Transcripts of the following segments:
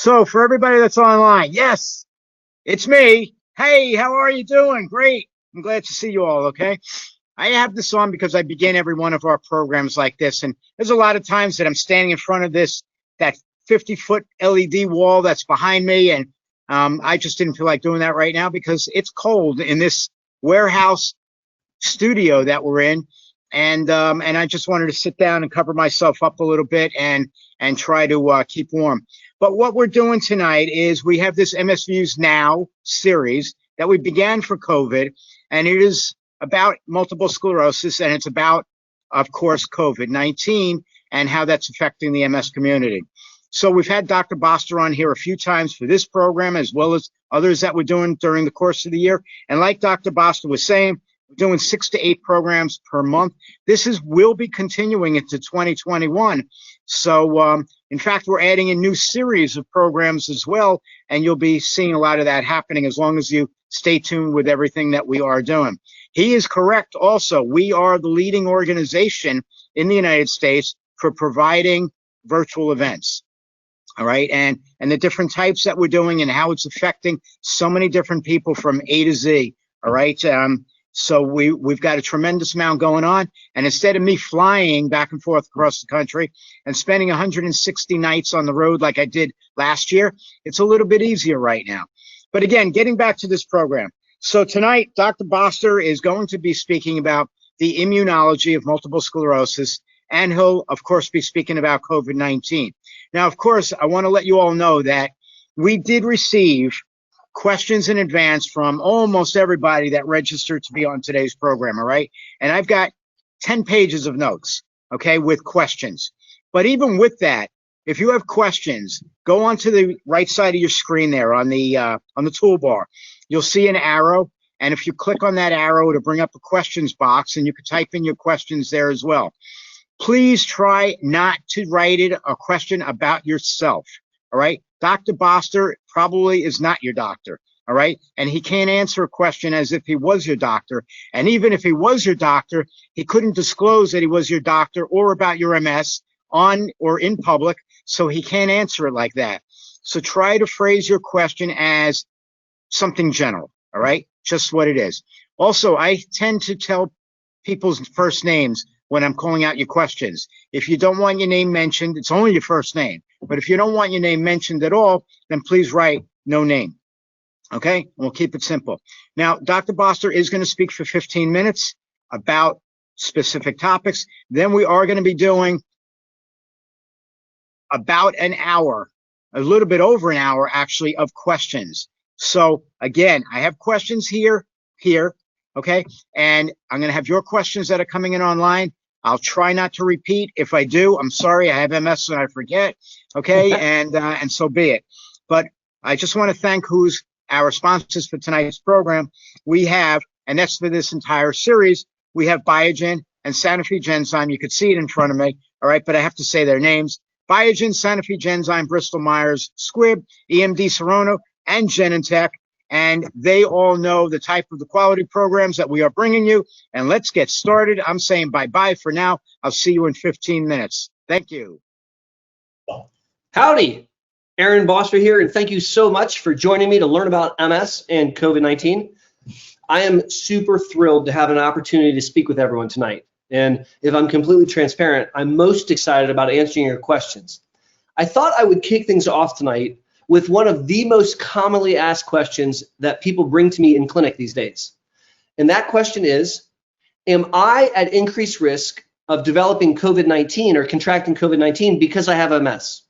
So for everybody that's online, yes, it's me. Hey, how are you doing? Great. I'm glad to see you all, okay? I have this on because I begin every one of our programs like this, and there's a lot of times that I'm standing in front of that 50-foot LED wall that's behind me, and I just didn't feel like doing that right now because it's cold in this warehouse studio that we're in, and I just wanted to sit down and cover myself up a little bit and try to keep warm. But what we're doing tonight is we have this MS Views Now series that we began for COVID, and it is about multiple sclerosis, and it's about, of course, COVID-19 and how that's affecting the MS community. So we've had Dr. Boster on here a few times for this program, as well as others that we're doing during the course of the year. And like Dr. Boster was saying, we're doing 6 to 8 programs per month. Will be continuing into 2021. So, in fact, we're adding a new series of programs as well, and you'll be seeing a lot of that happening as long as you stay tuned with everything that we are doing. He is correct also. We are the leading organization in the United States for providing virtual events. All right, and the different types that we're doing and how it's affecting so many different people from A to Z. All right. So we've got a tremendous amount going on, and instead of me flying back and forth across the country and spending 160 nights on the road like I did last year, it's a little bit easier right now. But again, getting back to this program. So tonight, Dr. Boster is going to be speaking about the immunology of multiple sclerosis, and he'll, of course, be speaking about COVID-19. Now, of course, I want to let you all know that we did receive questions in advance from almost everybody that registered to be on today's program, all right? And I've got 10 pages of notes, okay, with questions. But even with that, if you have questions, go onto the right side of your screen there on the toolbar. You'll see an arrow, and if you click on that arrow, it'll bring up a questions box, and you can type in your questions there as well. Please try not to write it a question about yourself, all right? Dr. Boster probably is not your doctor, all right? And he can't answer a question as if he was your doctor. And even if he was your doctor, he couldn't disclose that he was your doctor or about your MS on or in public, so he can't answer it like that. So try to phrase your question as something general, all right? Just what it is. Also, I tend to tell people's first names when I'm calling out your questions. If you don't want your name mentioned, it's only your first name. But if you don't want your name mentioned at all, then please write no name. Okay? And we'll keep it simple. Now, Dr. Boster is going to speak for 15 minutes about specific topics. Then we are going to be doing about an hour, a little bit over an hour, actually, of questions. So, again, I have questions here, okay? And I'm going to have your questions that are coming in online. I'll try not to repeat. If I do, I'm sorry. I have MS and I forget. Okay, and so be it. But I just want to thank who's our sponsors for tonight's program. We have, and that's for this entire series, we have Biogen and Sanofi Genzyme. You could see it in front of me. All right, but I have to say their names. Biogen, Sanofi Genzyme, Bristol-Myers, Squibb, EMD Serono, and Genentech. And they all know the type of the quality programs that we are bringing you. And let's get started. I'm saying bye-bye for now. I'll see you in 15 minutes. Thank you. Howdy, Aaron Boster here, and thank you so much for joining me to learn about MS and COVID-19. I am super thrilled to have an opportunity to speak with everyone tonight. And if I'm completely transparent, I'm most excited about answering your questions. I thought I would kick things off tonight with one of the most commonly asked questions that people bring to me in clinic these days. And that question is, am I at increased risk of developing COVID-19 or contracting COVID-19 because I have MS?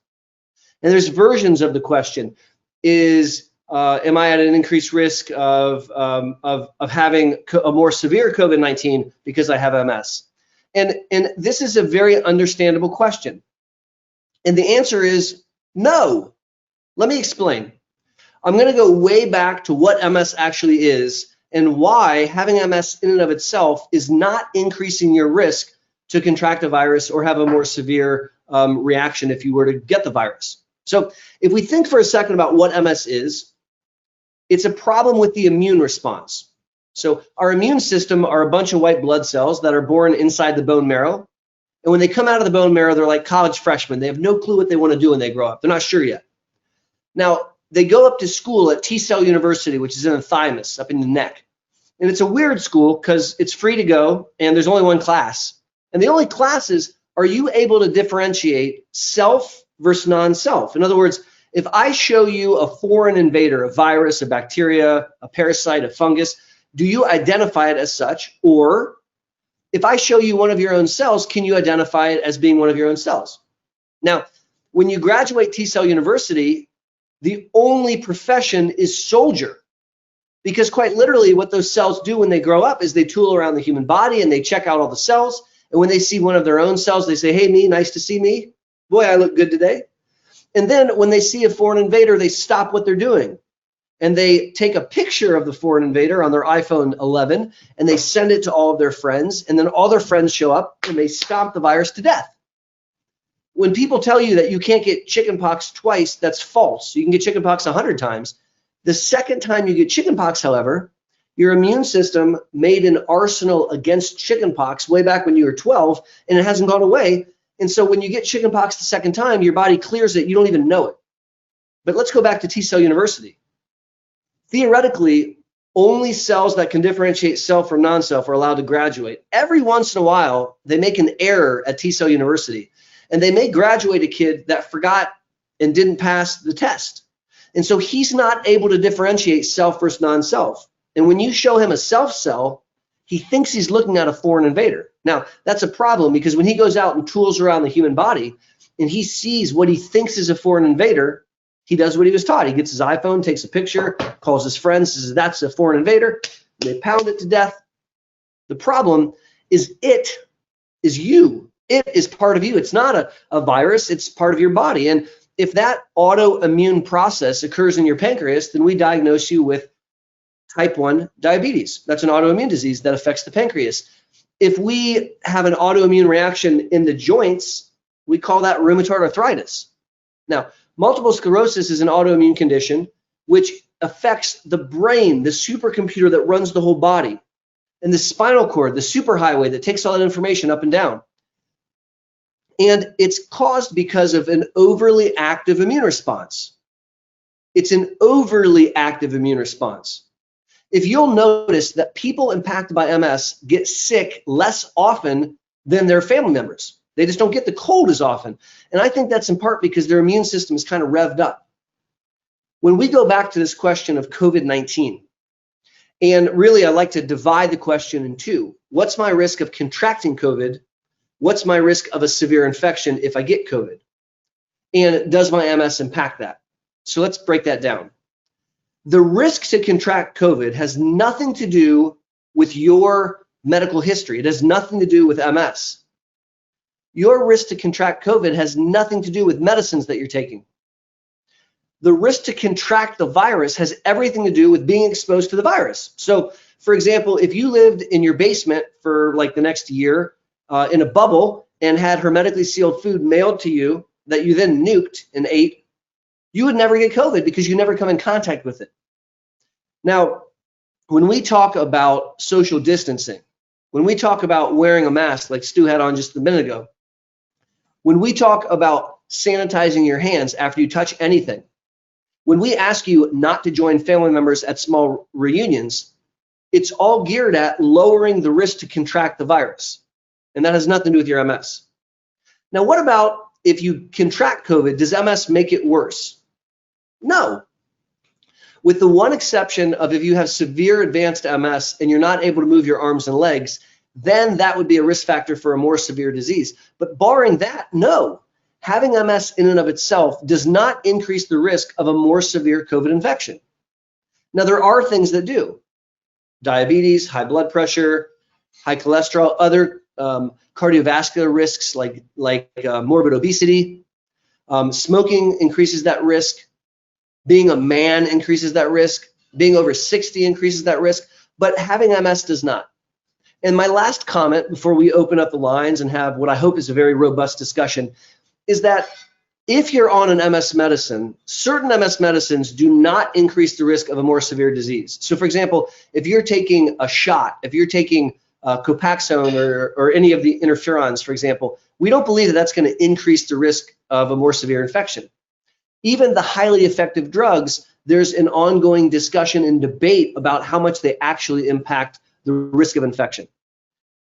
And there's versions of the question. Am I at an increased risk of having a more severe COVID-19 because I have MS? And this is a very understandable question. And the answer is no. Let me explain. I'm going to go way back to what MS actually is and why having MS in and of itself is not increasing your risk to contract a virus or have a more severe reaction if you were to get the virus. So if we think for a second about what MS is, it's a problem with the immune response. So our immune system are a bunch of white blood cells that are born inside the bone marrow. And when they come out of the bone marrow, they're like college freshmen. They have no clue what they want to do when they grow up. They're not sure yet. Now, they go up to school at T-cell University, which is in the thymus, up in the neck. And it's a weird school because it's free to go and there's only one class. And the only class is, are you able to differentiate self versus non-self? In other words, if I show you a foreign invader, a virus, a bacteria, a parasite, a fungus, do you identify it as such? Or if I show you one of your own cells, can you identify it as being one of your own cells? Now, when you graduate T-cell University, the only profession is soldier. Because quite literally what those cells do when they grow up is they tool around the human body and they check out all the cells. And when they see one of their own cells, they say, hey, me, nice to see me. Boy, I look good today. And then when they see a foreign invader, they stop what they're doing. And they take a picture of the foreign invader on their iPhone 11 and they send it to all of their friends. And then all their friends show up and they stomp the virus to death. When people tell you that you can't get chickenpox twice, that's false. You can get chickenpox 100 times. The second time you get chickenpox, however, your immune system made an arsenal against chickenpox way back when you were 12, and it hasn't gone away. And so when you get chickenpox the second time, your body clears it. You don't even know it. But let's go back to T-cell University. Theoretically, only cells that can differentiate self from non-self are allowed to graduate. Every once in a while, they make an error at T-cell University, and they may graduate a kid that forgot and didn't pass the test. And so he's not able to differentiate self versus non-self. And when you show him a self cell, he thinks he's looking at a foreign invader. Now, that's a problem because when he goes out and tools around the human body and he sees what he thinks is a foreign invader, he does what he was taught. He gets his iPhone, takes a picture, calls his friends, says that's a foreign invader. They pound it to death. The problem is it is you. It is part of you. It's not a virus. It's part of your body. And if that autoimmune process occurs in your pancreas, then we diagnose you with type 1 diabetes. That's an autoimmune disease that affects the pancreas. If we have an autoimmune reaction in the joints, we call that rheumatoid arthritis. Now, multiple sclerosis is an autoimmune condition which affects the brain, the supercomputer that runs the whole body, and the spinal cord, the superhighway that takes all that information up and down. And it's caused because of an overly active immune response. It's an overly active immune response. If you'll notice that people impacted by MS get sick less often than their family members. They just don't get the cold as often. And I think that's in part because their immune system is kind of revved up. When we go back to this question of COVID-19, and really I like to divide the question in two. What's my risk of contracting COVID? What's my risk of a severe infection if I get COVID? And does my MS impact that? So let's break that down. The risk to contract COVID has nothing to do with your medical history. It has nothing to do with MS. Your risk to contract COVID has nothing to do with medicines that you're taking. The risk to contract the virus has everything to do with being exposed to the virus. So, for example, if you lived in your basement for like the next year in a bubble and had hermetically sealed food mailed to you that you then nuked and ate, you would never get COVID because you never come in contact with it. Now, when we talk about social distancing, when we talk about wearing a mask like Stu had on just a minute ago, when we talk about sanitizing your hands after you touch anything, when we ask you not to join family members at small reunions, it's all geared at lowering the risk to contract the virus. And that has nothing to do with your MS. Now, what about if you contract COVID, does MS make it worse? No. With the one exception of if you have severe advanced MS and you're not able to move your arms and legs, then that would be a risk factor for a more severe disease. But barring that, no. Having MS in and of itself does not increase the risk of a more severe COVID infection. Now, there are things that do. Diabetes, high blood pressure, high cholesterol, other cardiovascular risks like morbid obesity. Smoking increases that risk. Being a man increases that risk. Being over 60 increases that risk. But having MS does not. And my last comment before we open up the lines and have what I hope is a very robust discussion is that if you're on an MS medicine, certain MS medicines do not increase the risk of a more severe disease. So for example, if you're taking a shot, if you're taking Copaxone or any of the interferons, for example, we don't believe that that's going to increase the risk of a more severe infection. even the highly effective drugs, there's an ongoing discussion and debate about how much they actually impact the risk of infection.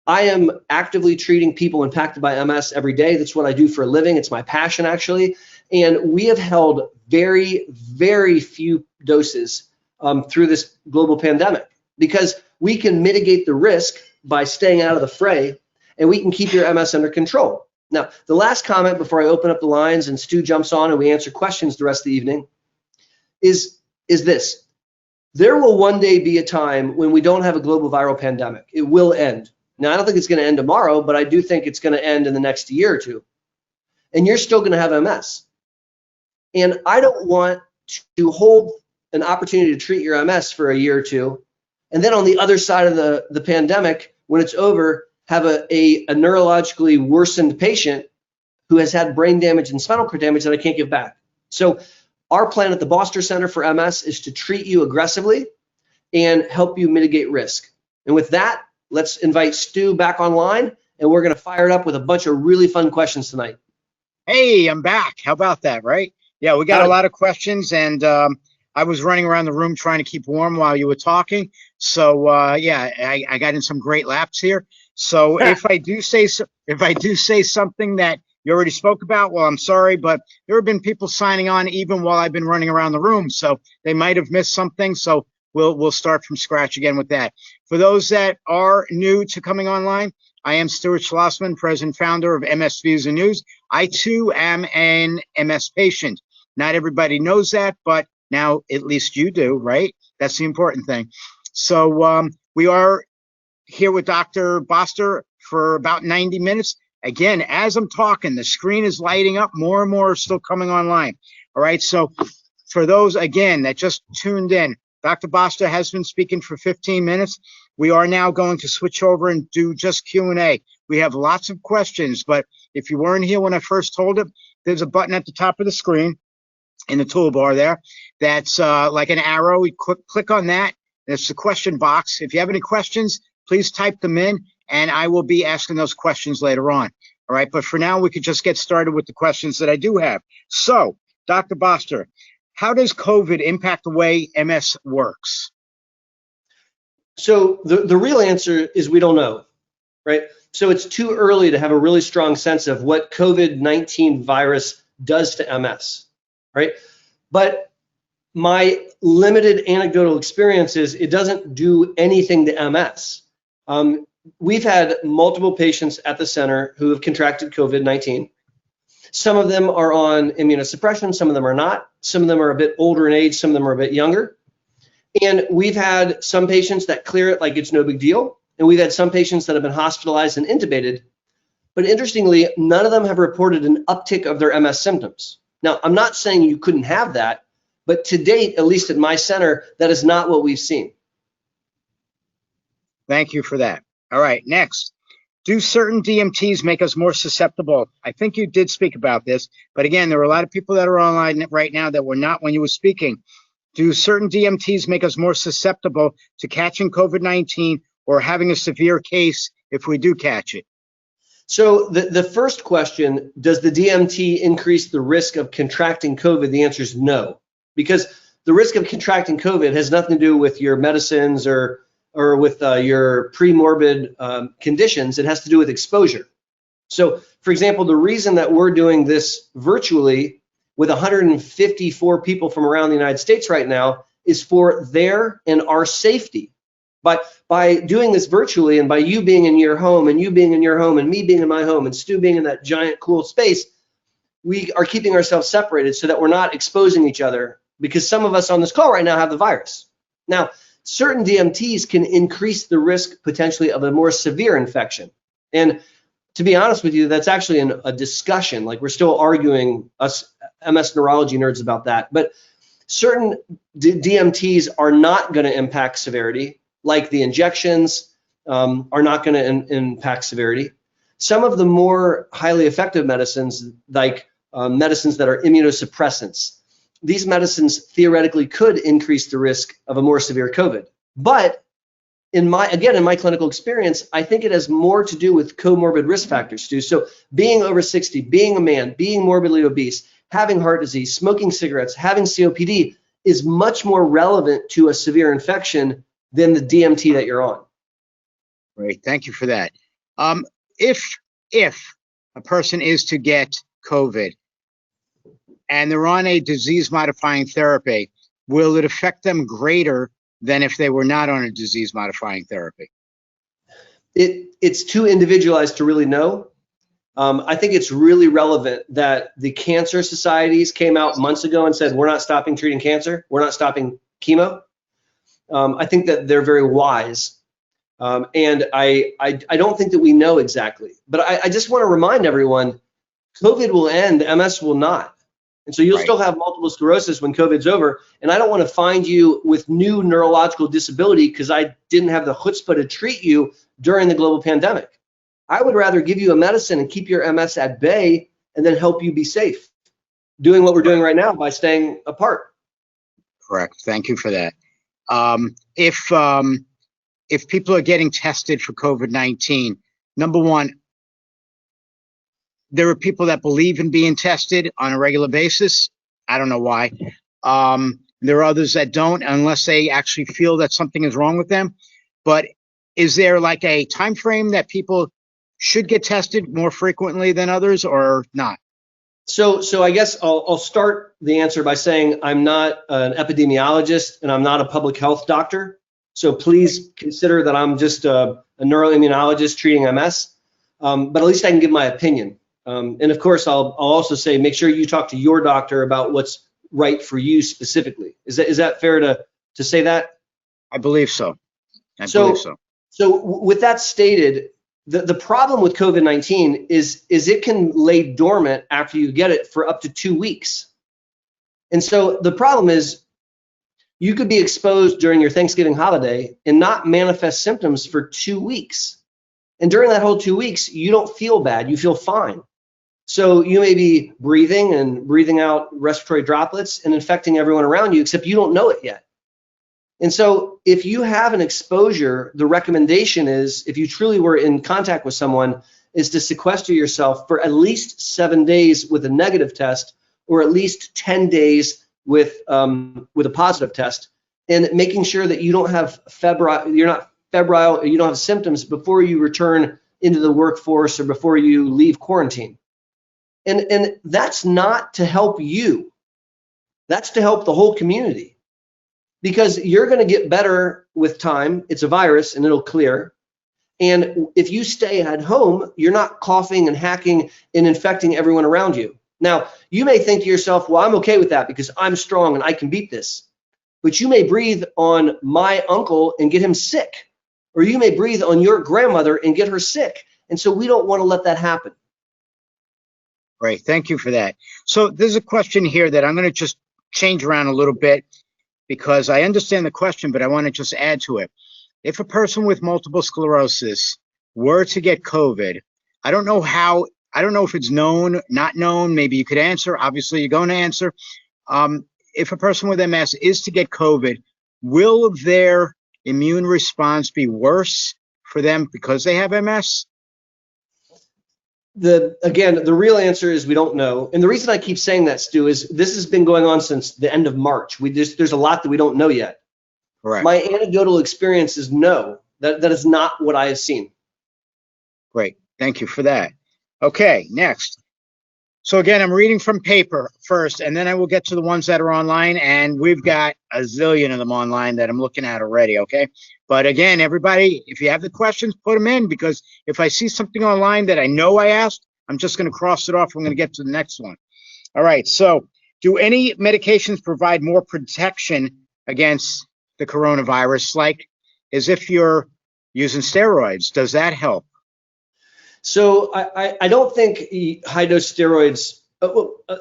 I am actively treating people impacted by MS every day. That's what I do for a living. It's my passion, actually. And we have held very, very few doses through this global pandemic because we can mitigate the risk by staying out of the fray, and we can keep your MS under control. Now, the last comment before I open up the lines and Stu jumps on and we answer questions the rest of the evening is this. There will one day be a time when we don't have a global viral pandemic. It will end. Now, I don't think it's going to end tomorrow, but I do think it's going to end in the next year or two. And you're still going to have MS. And I don't want to hold an opportunity to treat your MS for a year or two, and then on the other side of the pandemic, when it's over, have a neurologically worsened patient who has had brain damage and spinal cord damage that I can't give back. So our plan at the Boster Center for MS is to treat you aggressively and help you mitigate risk. And with that, let's invite Stu back online, and we're going to fire it up with a bunch of really fun questions tonight. Hey, I'm back. How about that, right? Yeah, we got a lot of questions, and I was running around the room trying to keep warm while you were talking. So yeah, I got in some great laps here. So if I do say something that you already spoke about, well, I'm sorry, but there have been people signing on even while I've been running around the room, so they might have missed something. So we'll start from scratch again with that. For those that are new to coming online, I am Stuart Schlossman, president founder of MS Views and News. I too am an MS patient. Not everybody knows that, but now at least you do, right? That's the important thing. So we are here with Dr. Boster for about 90 minutes. Again, as I'm talking, the screen is lighting up. More and more are still coming online. All right, so for those, again, that just tuned in, Dr. Boster has been speaking for 15 minutes. We are now going to switch over and do just Q&A. We have lots of questions, but if you weren't here when I first told it, there's a button at the top of the screen in the toolbar there that's like an arrow. We click on that. It's the question box. If you have any questions, please type them in, and I will be asking those questions later on. All right, but for now, we could just get started with the questions that I do have. So, Dr. Boster, how does COVID impact the way MS works? So the real answer is we don't know, right? So it's too early to have a really strong sense of what COVID-19 virus does to MS, right? But my limited anecdotal experience is it doesn't do anything to MS. We've had multiple patients at the center who have contracted COVID-19. Some of them are on immunosuppression, some of them are not. Some of them are a bit older in age, some of them are a bit younger. And we've had some patients that clear it like it's no big deal. And we've had some patients that have been hospitalized and intubated. But interestingly, none of them have reported an uptick of their MS symptoms. Now, I'm not saying you couldn't have that, but to date, at least at my center, that is not what we've seen. Thank you for that. All right, next. Do certain DMTs make us more susceptible? I think you did speak about this, but again, there are a lot of people that are online right now that were not when you were speaking. Do certain DMTs make us more susceptible to catching COVID-19 or having a severe case if we do catch it? So the first question, does the DMT increase the risk of contracting COVID? The answer is no, because the risk of contracting COVID has nothing to do with your medicines or with your pre-morbid conditions. It has to do with exposure. So, for example, the reason that we're doing this virtually with 154 people from around the United States right now is for their and our safety. But by doing this virtually, and by you being in your home and you being in your home and me being in my home and Stu being in that giant cool space, we are keeping ourselves separated so that we're not exposing each other, because some of us on this call right now have the virus. Now, certain DMTs can increase the risk potentially of a more severe infection. And to be honest with you, that's actually a discussion. Like, we're still arguing, us MS neurology nerds, about that. But certain DMTs are not going to impact severity, like the injections are not going to impact severity. Some of the more highly effective medicines, like medicines that are immunosuppressants, these medicines theoretically could increase the risk of a more severe COVID. But in my clinical experience, I think it has more to do with comorbid risk factors, Stu. So being over 60, being a man, being morbidly obese, having heart disease, smoking cigarettes, having COPD is much more relevant to a severe infection than the DMT that you're on. Great, thank you for that. If a person is to get COVID and they're on a disease-modifying therapy, will it affect them greater than if they were not on a disease-modifying therapy? It's too individualized to really know. I think it's really relevant that the cancer societies came out months ago and said, we're not stopping treating cancer, we're not stopping chemo. I think that they're very wise. And I don't think that we know exactly. But I just want to remind everyone, COVID will end, MS will not. And so you'll still have multiple sclerosis when COVID's over. And I don't want to find you with new neurological disability because I didn't have the chutzpah to treat you during the global pandemic. I would rather give you a medicine and keep your MS at bay and then help you be safe, doing what we're doing right now by staying apart. Correct. Thank you for that. If people are getting tested for COVID-19, number one, there are people that believe in being tested on a regular basis. I don't know why. There are others that don't unless they actually feel that something is wrong with them. But is there like a time frame that people should get tested more frequently than others or not? So I guess I'll start the answer by saying I'm not an epidemiologist and I'm not a public health doctor. So please consider that I'm just a neuroimmunologist treating MS. But at least I can give my opinion. And of course, I'll also say, make sure you talk to your doctor about what's right for you specifically. Is that fair to say that? I believe so. I believe so. So with that stated, the problem with COVID-19 is it can lay dormant after you get it for up to 2 weeks. And so the problem is you could be exposed during your Thanksgiving holiday and not manifest symptoms for 2 weeks. And during that whole 2 weeks, you don't feel bad, you feel fine. So you may be breathing out respiratory droplets and infecting everyone around you, except you don't know it yet. And so if you have an exposure, the recommendation is, if you truly were in contact with someone, is to sequester yourself for at least 7 days with a negative test, or at least 10 days with a positive test, and making sure that you don't have you're not febrile, or you don't have symptoms before you return into the workforce or before you leave quarantine. And that's not to help you. That's to help the whole community. Because you're going to get better with time. It's a virus and it'll clear. And if you stay at home, you're not coughing and hacking and infecting everyone around you. Now, you may think to yourself, well, I'm okay with that because I'm strong and I can beat this. But you may breathe on my uncle and get him sick. Or you may breathe on your grandmother and get her sick. And so we don't want to let that happen. Great, thank you for that. So there's a question here that I'm going to just change around a little bit because I understand the question, but I want to just add to it. If a person with multiple sclerosis were to get COVID, I don't know if it's known, not known, maybe you could answer, obviously you're going to answer. If a person with MS is to get COVID, will their immune response be worse for them because they have MS? Again, the real answer is we don't know. And the reason I keep saying that, Stu, is this has been going on since the end of March. There's a lot that we don't know yet. Correct. My anecdotal experience is no, that is not what I have seen. Great, thank you for that. Okay, next. So again, I'm reading from paper first, and then I will get to the ones that are online, and we've got a zillion of them online that I'm looking at already, okay? But again, everybody, if you have the questions, put them in, because if I see something online that I know I asked, I'm just going to cross it off. I'm going to get to the next one. All right, so do any medications provide more protection against the coronavirus, like as if you're using steroids? Does that help? So I don't think high-dose steroids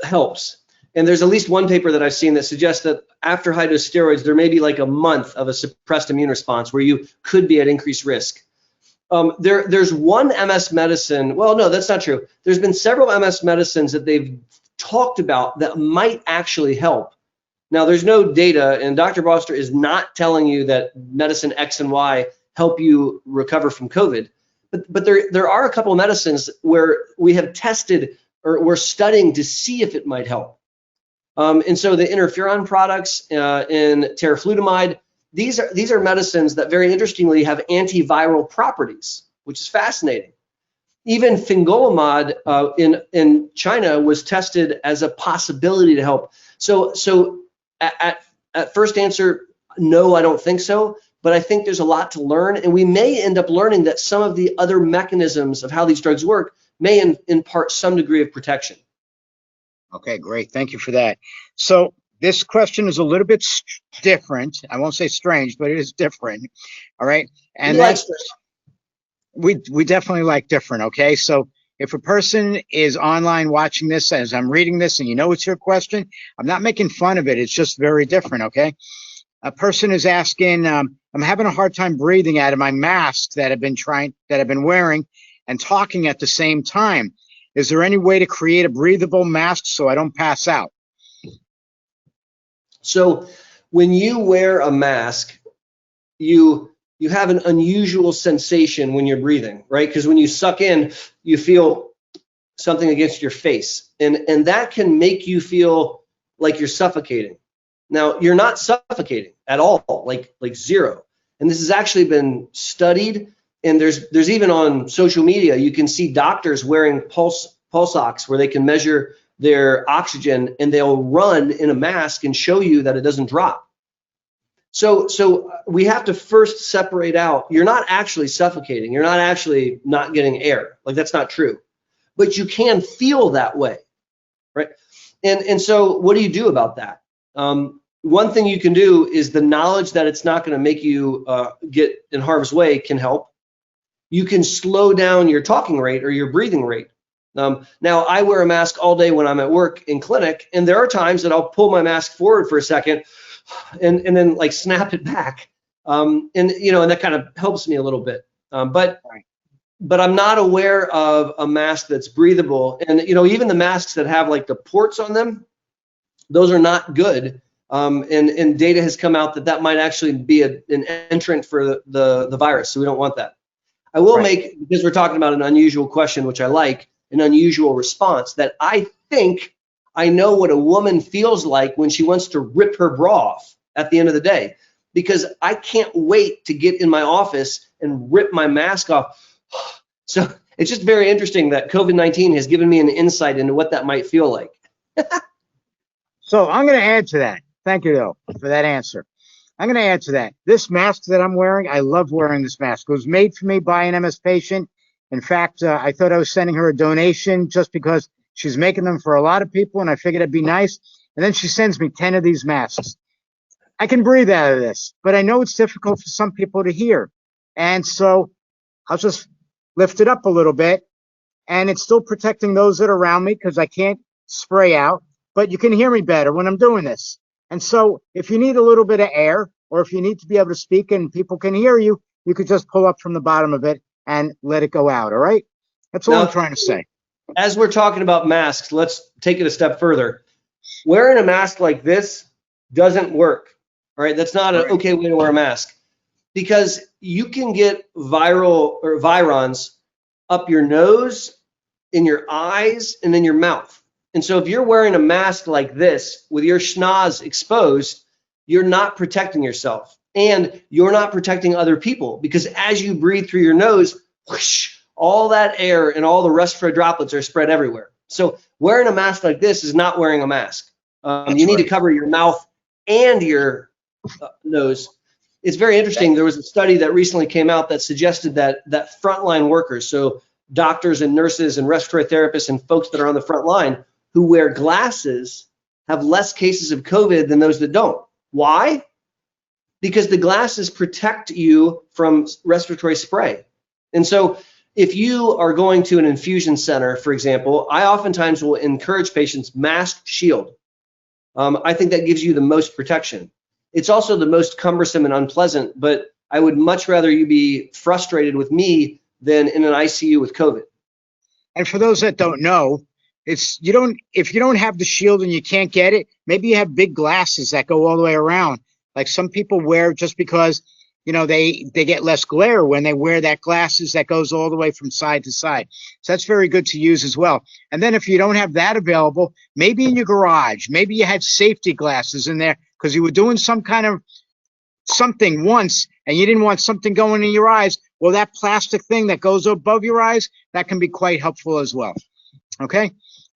helps. And there's at least one paper that I've seen that suggests that after high-dose steroids, there may be like a month of a suppressed immune response where you could be at increased risk. There's one MS medicine. Well, no, that's not true. There's been several MS medicines that they've talked about that might actually help. Now, there's no data, and Dr. Boster is not telling you that medicine X and Y help you recover from COVID. But there are a couple of medicines where we have tested or we're studying to see if it might help. And so the interferon products and teriflunomide, these are medicines that very interestingly have antiviral properties, which is fascinating. Even fingolimod in China was tested as a possibility to help. So at first answer, no, I don't think so. But I think there's a lot to learn, and we may end up learning that some of the other mechanisms of how these drugs work may impart some degree of protection. Okay, great. Thank you for that. So this question is a little bit different. I won't say strange, but it is different. All right. And that's, we definitely like different. Okay. So if a person is online watching this as I'm reading this and you know it's your question, I'm not making fun of it. It's just very different. Okay. A person is asking, I'm having a hard time breathing out of my mask that I've been wearing and talking at the same time. Is there any way to create a breathable mask so I don't pass out? So when you wear a mask, you have an unusual sensation when you're breathing, right? Because when you suck in, you feel something against your face, and that can make you feel like you're suffocating. Now, you're not suffocating at all, like zero. And this has actually been studied. And there's even on social media, you can see doctors wearing pulse ox where they can measure their oxygen and they'll run in a mask and show you that it doesn't drop. So we have to first separate out, you're not actually suffocating. You're not actually not getting air. Like, that's not true. But you can feel that way, right? And so what do you do about that? One thing you can do is the knowledge that it's not going to make you get in harm's way can help. You can slow down your talking rate or your breathing rate. Now, I wear a mask all day when I'm at work in clinic, and there are times that I'll pull my mask forward for a second and then like snap it back. And that kind of helps me a little bit. But I'm not aware of a mask that's breathable. And, even the masks that have like the ports on them, those are not good. And data has come out that might actually be an entrant for the virus. So we don't want that. I will make, because we're talking about an unusual question, which I like, an unusual response, that I think I know what a woman feels like when she wants to rip her bra off at the end of the day, because I can't wait to get in my office and rip my mask off. So it's just very interesting that COVID-19 has given me an insight into what that might feel like. So I'm going to add to that. Thank you, though, for that answer. I'm going to add to that. This mask that I'm wearing, I love wearing this mask. It was made for me by an MS patient. In fact, I thought I was sending her a donation just because she's making them for a lot of people, and I figured it'd be nice. And then she sends me 10 of these masks. I can breathe out of this, but I know it's difficult for some people to hear. And so I'll just lift it up a little bit, and it's still protecting those that are around me because I can't spray out, but you can hear me better when I'm doing this. And so if you need a little bit of air, or if you need to be able to speak and people can hear you, you could just pull up from the bottom of it and let it go out. All right. That's all I'm trying to say. As we're talking about masks, let's take it a step further. Wearing a mask like this doesn't work. All right. That's not an okay way to wear a mask, because you can get viral or virons up your nose, in your eyes, and in your mouth. And so if you're wearing a mask like this with your schnoz exposed, you're not protecting yourself, and you're not protecting other people, because as you breathe through your nose, whoosh, all that air and all the respiratory droplets are spread everywhere. So wearing a mask like this is not wearing a mask. You need to cover your mouth and your nose. It's very interesting. There was a study that recently came out that suggested that frontline workers, so doctors and nurses and respiratory therapists and folks that are on the front line who wear glasses, have less cases of COVID than those that don't. Why? Because the glasses protect you from respiratory spray. And so if you are going to an infusion center, for example, I oftentimes will encourage patients mask shield. I think that gives you the most protection. It's also the most cumbersome and unpleasant, but I would much rather you be frustrated with me than in an ICU with COVID. And for those that don't know, if you don't have the shield and you can't get it, maybe you have big glasses that go all the way around. Like some people wear just because they get less glare when they wear that glasses that goes all the way from side to side. So that's very good to use as well. And then if you don't have that available, maybe in your garage, maybe you had safety glasses in there because you were doing some kind of something once and you didn't want something going in your eyes. Well, that plastic thing that goes above your eyes, that can be quite helpful as well. Okay.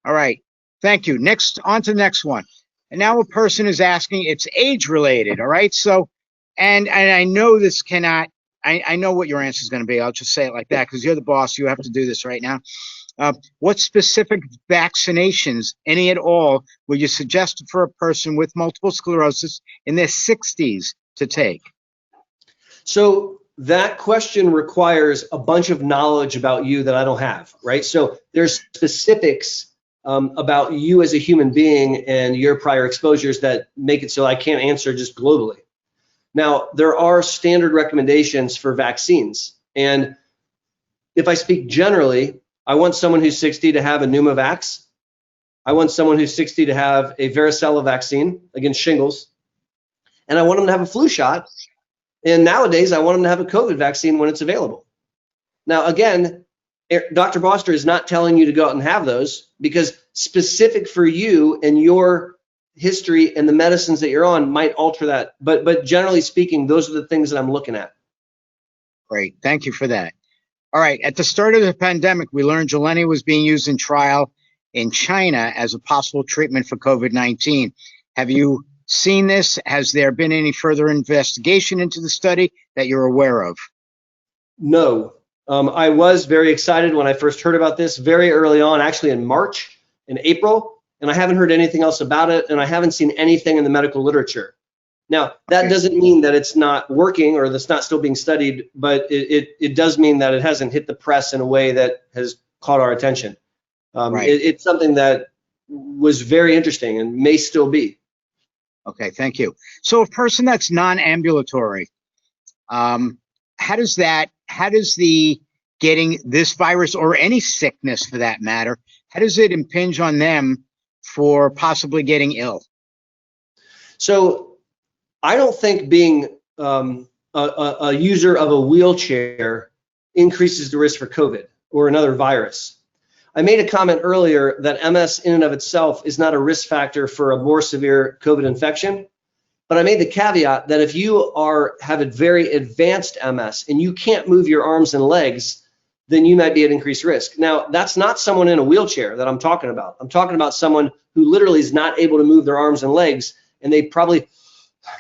All right. Thank you. Next, on to the next one. And now a person is asking, it's age related. All right. So, and I know this cannot, I know what your answer is going to be. I'll just say it like that because you're the boss. You have to do this right now. What specific vaccinations, any at all, would you suggest for a person with multiple sclerosis in their 60s to take? So that question requires a bunch of knowledge about you that I don't have, right? So there's specifics about you as a human being and your prior exposures that make it so I can't answer just globally. Now, there are standard recommendations for vaccines. And if I speak generally, I want someone who's 60 to have a Pneumovax. I want someone who's 60 to have a varicella vaccine against shingles. And I want them to have a flu shot. And nowadays, I want them to have a COVID vaccine when it's available. Now, again, Dr. Boster is not telling you to go out and have those because specific for you and your history and the medicines that you're on might alter that. But generally speaking, those are the things that I'm looking at. Great. Thank you for that. All right. At the start of the pandemic, we learned Geleni was being used in trial in China as a possible treatment for COVID-19. Have you seen this? Has there been any further investigation into the study that you're aware of? No. I was very excited when I first heard about this very early on, actually in March and April, and I haven't heard anything else about it, and I haven't seen anything in the medical literature. Now, that doesn't mean that it's not working or that's not still being studied, but it does mean that it hasn't hit the press in a way that has caught our attention. Right. It's something that was very interesting and may still be. Okay, thank you. So a person that's non-ambulatory, how does the getting this virus or any sickness for that matter, how does it impinge on them for possibly getting ill? So I don't think being a user of a wheelchair increases the risk for COVID or another virus. I made a comment earlier that MS in and of itself is not a risk factor for a more severe COVID infection, but I made the caveat that if you have a very advanced MS and you can't move your arms and legs, then you might be at increased risk. Now, that's not someone in a wheelchair that I'm talking about. I'm talking about someone who literally is not able to move their arms and legs, and they probably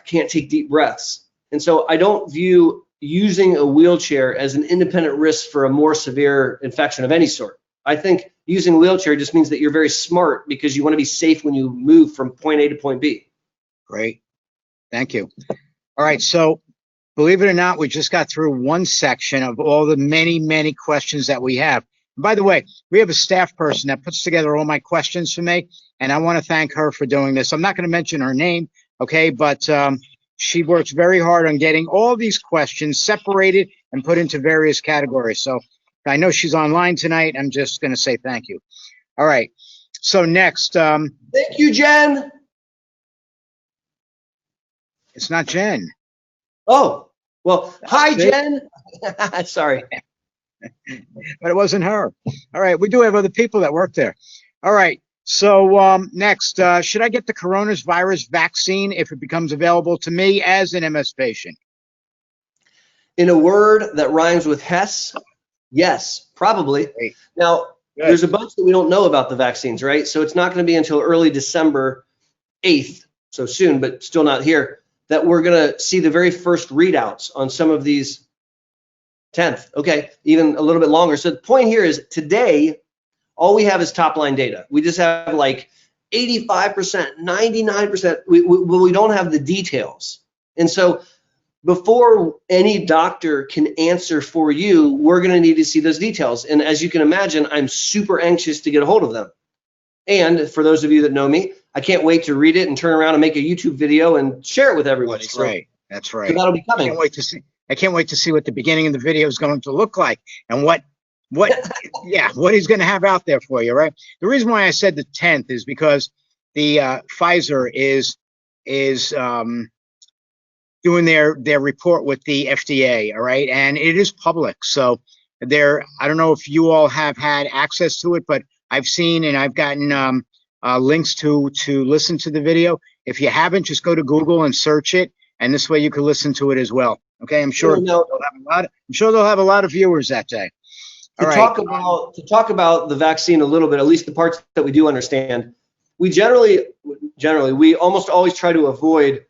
can't take deep breaths. And so I don't view using a wheelchair as an independent risk for a more severe infection of any sort. I think using a wheelchair just means that you're very smart because you want to be safe when you move from point A to point B. Great. Thank you. All right. So believe it or not, we just got through one section of all the many, many questions that we have. And by the way, we have a staff person that puts together all my questions for me, and I want to thank her for doing this. I'm not going to mention her name, okay, but she works very hard on getting all these questions separated and put into various categories. So I know she's online tonight. I'm just going to say thank you. All right. So next. Thank you, Jen. It's not Jen. Oh, well, hi, Jen. Sorry. But it wasn't her. All right. We do have other people that work there. All right. So next, should I get the coronavirus vaccine if it becomes available to me as an MS patient? In a word that rhymes with Hess, yes, probably. Great. Now, Good. There's a bunch that we don't know about the vaccines, right? So it's not going to be until early December 8th, so soon, but still not here, that we're going to see the very first readouts on some of these 10th. Okay, even a little bit longer. So the point here is today, all we have is top line data. We just have like 85%, 99%. We don't have the details. And so before any doctor can answer for you, we're going to need to see those details. And as you can imagine, I'm super anxious to get a hold of them. And for those of you that know me, I can't wait to read it and turn around and make a YouTube video and share it with everybody. That's right. That's right. So that'll be coming. I can't wait to see what the beginning of the video is going to look like and what he's going to have out there for you, right? The reason why I said the 10th is because the Pfizer is doing their report with the FDA, all right? And it is public. So I don't know if you all have had access to it, but I've seen and I've gotten links to listen to the video. If you haven't, just go to Google and search it, and this way you can listen to it as well. Okay, I'm sure they'll have a lot of viewers that day. To talk about the vaccine a little bit, at least the parts that we do understand, we generally we almost always try to avoid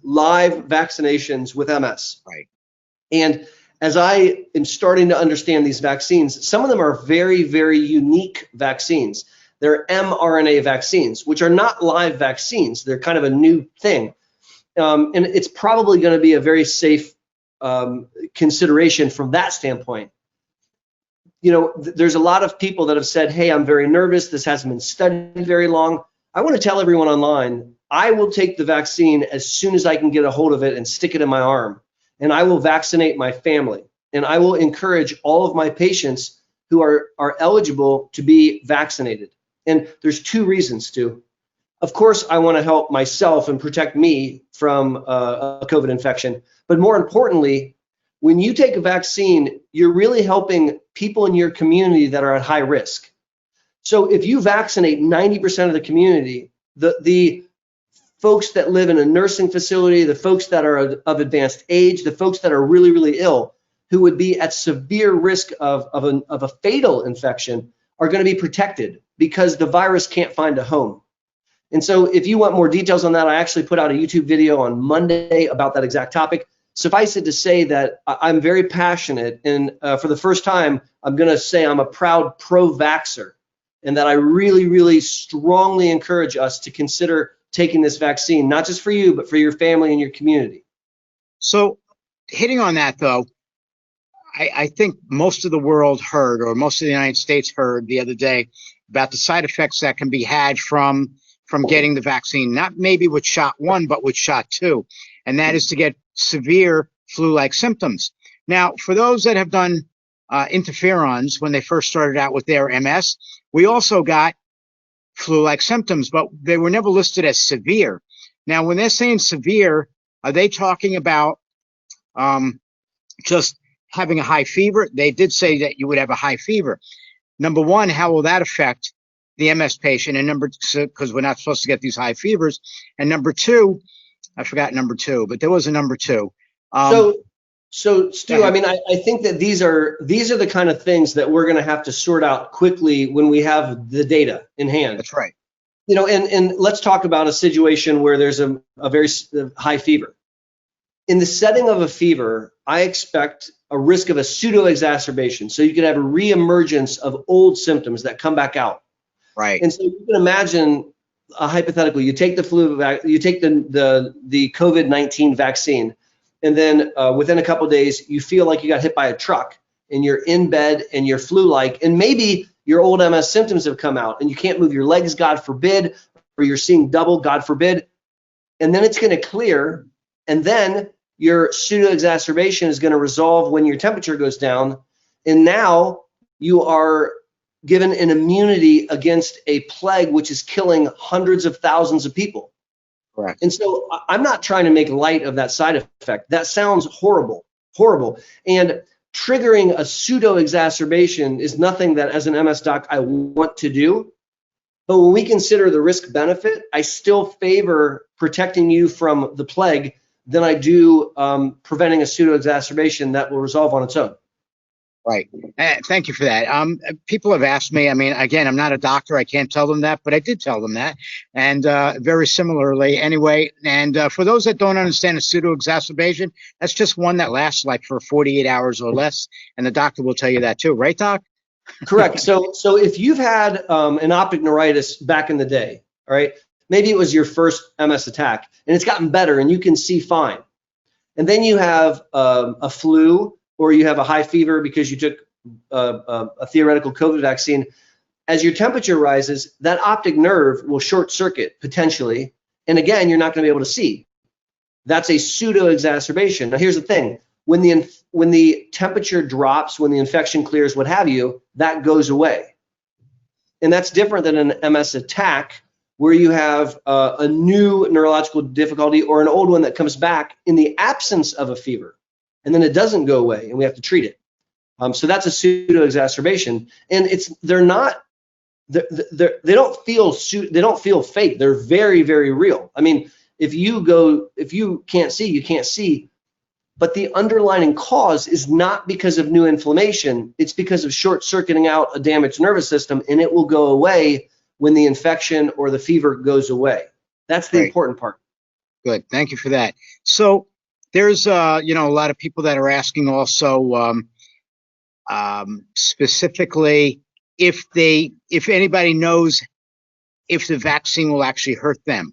live vaccinations with MS. Right. And as I am starting to understand these vaccines, some of them are very, very unique vaccines. They're mRNA vaccines, which are not live vaccines. They're kind of a new thing. And it's probably going to be a very safe consideration from that standpoint. You know, there's a lot of people that have said, hey, I'm very nervous. This hasn't been studied very long. I want to tell everyone online, I will take the vaccine as soon as I can get a hold of it and stick it in my arm. And I will vaccinate my family. And I will encourage all of my patients who are eligible to be vaccinated. And there's two reasons, Stu. Of course, I want to help myself and protect me from a COVID infection. But more importantly, when you take a vaccine, you're really helping people in your community that are at high risk. So if you vaccinate 90% of the community, the folks that live in a nursing facility, the folks that are of advanced age, the folks that are really, really ill, who would be at severe risk of a fatal infection, are going to be protected because the virus can't find a home. And so if you want more details on that, I actually put out a YouTube video on Monday about that exact topic. Suffice it to say that I'm very passionate, and for the first time, I'm going to say I'm a proud pro-vaxxer, and that I really, really strongly encourage us to consider taking this vaccine, not just for you, but for your family and your community. So hitting on that, though, I think most of the world heard, or most of the United States heard the other day about the side effects that can be had from getting the vaccine, not maybe with shot 1, but with shot 2, and that is to get severe flu-like symptoms. Now, for those that have done interferons when they first started out with their MS, we also got flu-like symptoms, but they were never listed as severe. Now, when they're saying severe, are they talking about just having a high fever? They did say that you would have a high fever. Number one, how will that affect the MS patient? And number two, because we're not supposed to get these high fevers. And number two, I forgot number two, but there was a number two. So Stu, I mean, I think that these are the kind of things that we're going to have to sort out quickly when we have the data in hand. That's right. You know, and let's talk about a situation where there's a very high fever. In the setting of a fever, I expect a risk of a pseudoexacerbation. So you could have a reemergence of old symptoms that come back out. Right. And so you can imagine a hypothetical. You take you take the COVID-19 vaccine, and then within a couple of days, you feel like you got hit by a truck, and you're in bed, and you're flu-like, and maybe your old MS symptoms have come out, and you can't move your legs, God forbid, or you're seeing double, God forbid, and then it's going to clear, and then your pseudoexacerbation is going to resolve when your temperature goes down, and now you are given an immunity against a plague which is killing hundreds of thousands of people. Correct. And so I'm not trying to make light of that side effect. That sounds horrible, horrible. And triggering a pseudo-exacerbation is nothing that as an MS doc I want to do. But when we consider the risk benefit, I still favor protecting you from the plague than I do preventing a pseudo-exacerbation that will resolve on its own. Right. Thank you for that. People have asked me, I mean, again, I'm not a doctor. I can't tell them that, but I did tell them that. And very similarly, anyway, and for those that don't understand a pseudo-exacerbation, that's just one that lasts like for 48 hours or less. And the doctor will tell you that too. Right, Doc? Correct. So if you've had an optic neuritis back in the day, all right, maybe it was your first MS attack and it's gotten better and you can see fine. And then you have a flu, or you have a high fever because you took a theoretical COVID vaccine. As your temperature rises, that optic nerve will short circuit potentially. And again, you're not going to be able to see. That's a pseudo-exacerbation. Now, here's the thing. When the temperature drops, when the infection clears, what have you, that goes away. And that's different than an MS attack where you have a new neurological difficulty or an old one that comes back in the absence of a fever, and then it doesn't go away and we have to treat it. So that's a pseudoexacerbation, and they don't feel fake. They're very, very real. I mean, if you can't see, you can't see. But the underlying cause is not because of new inflammation. It's because of short-circuiting out a damaged nervous system, and it will go away when the infection or the fever goes away. That's the important part. Good. Thank you for that. So there's, a lot of people that are asking also specifically if anybody knows if the vaccine will actually hurt them.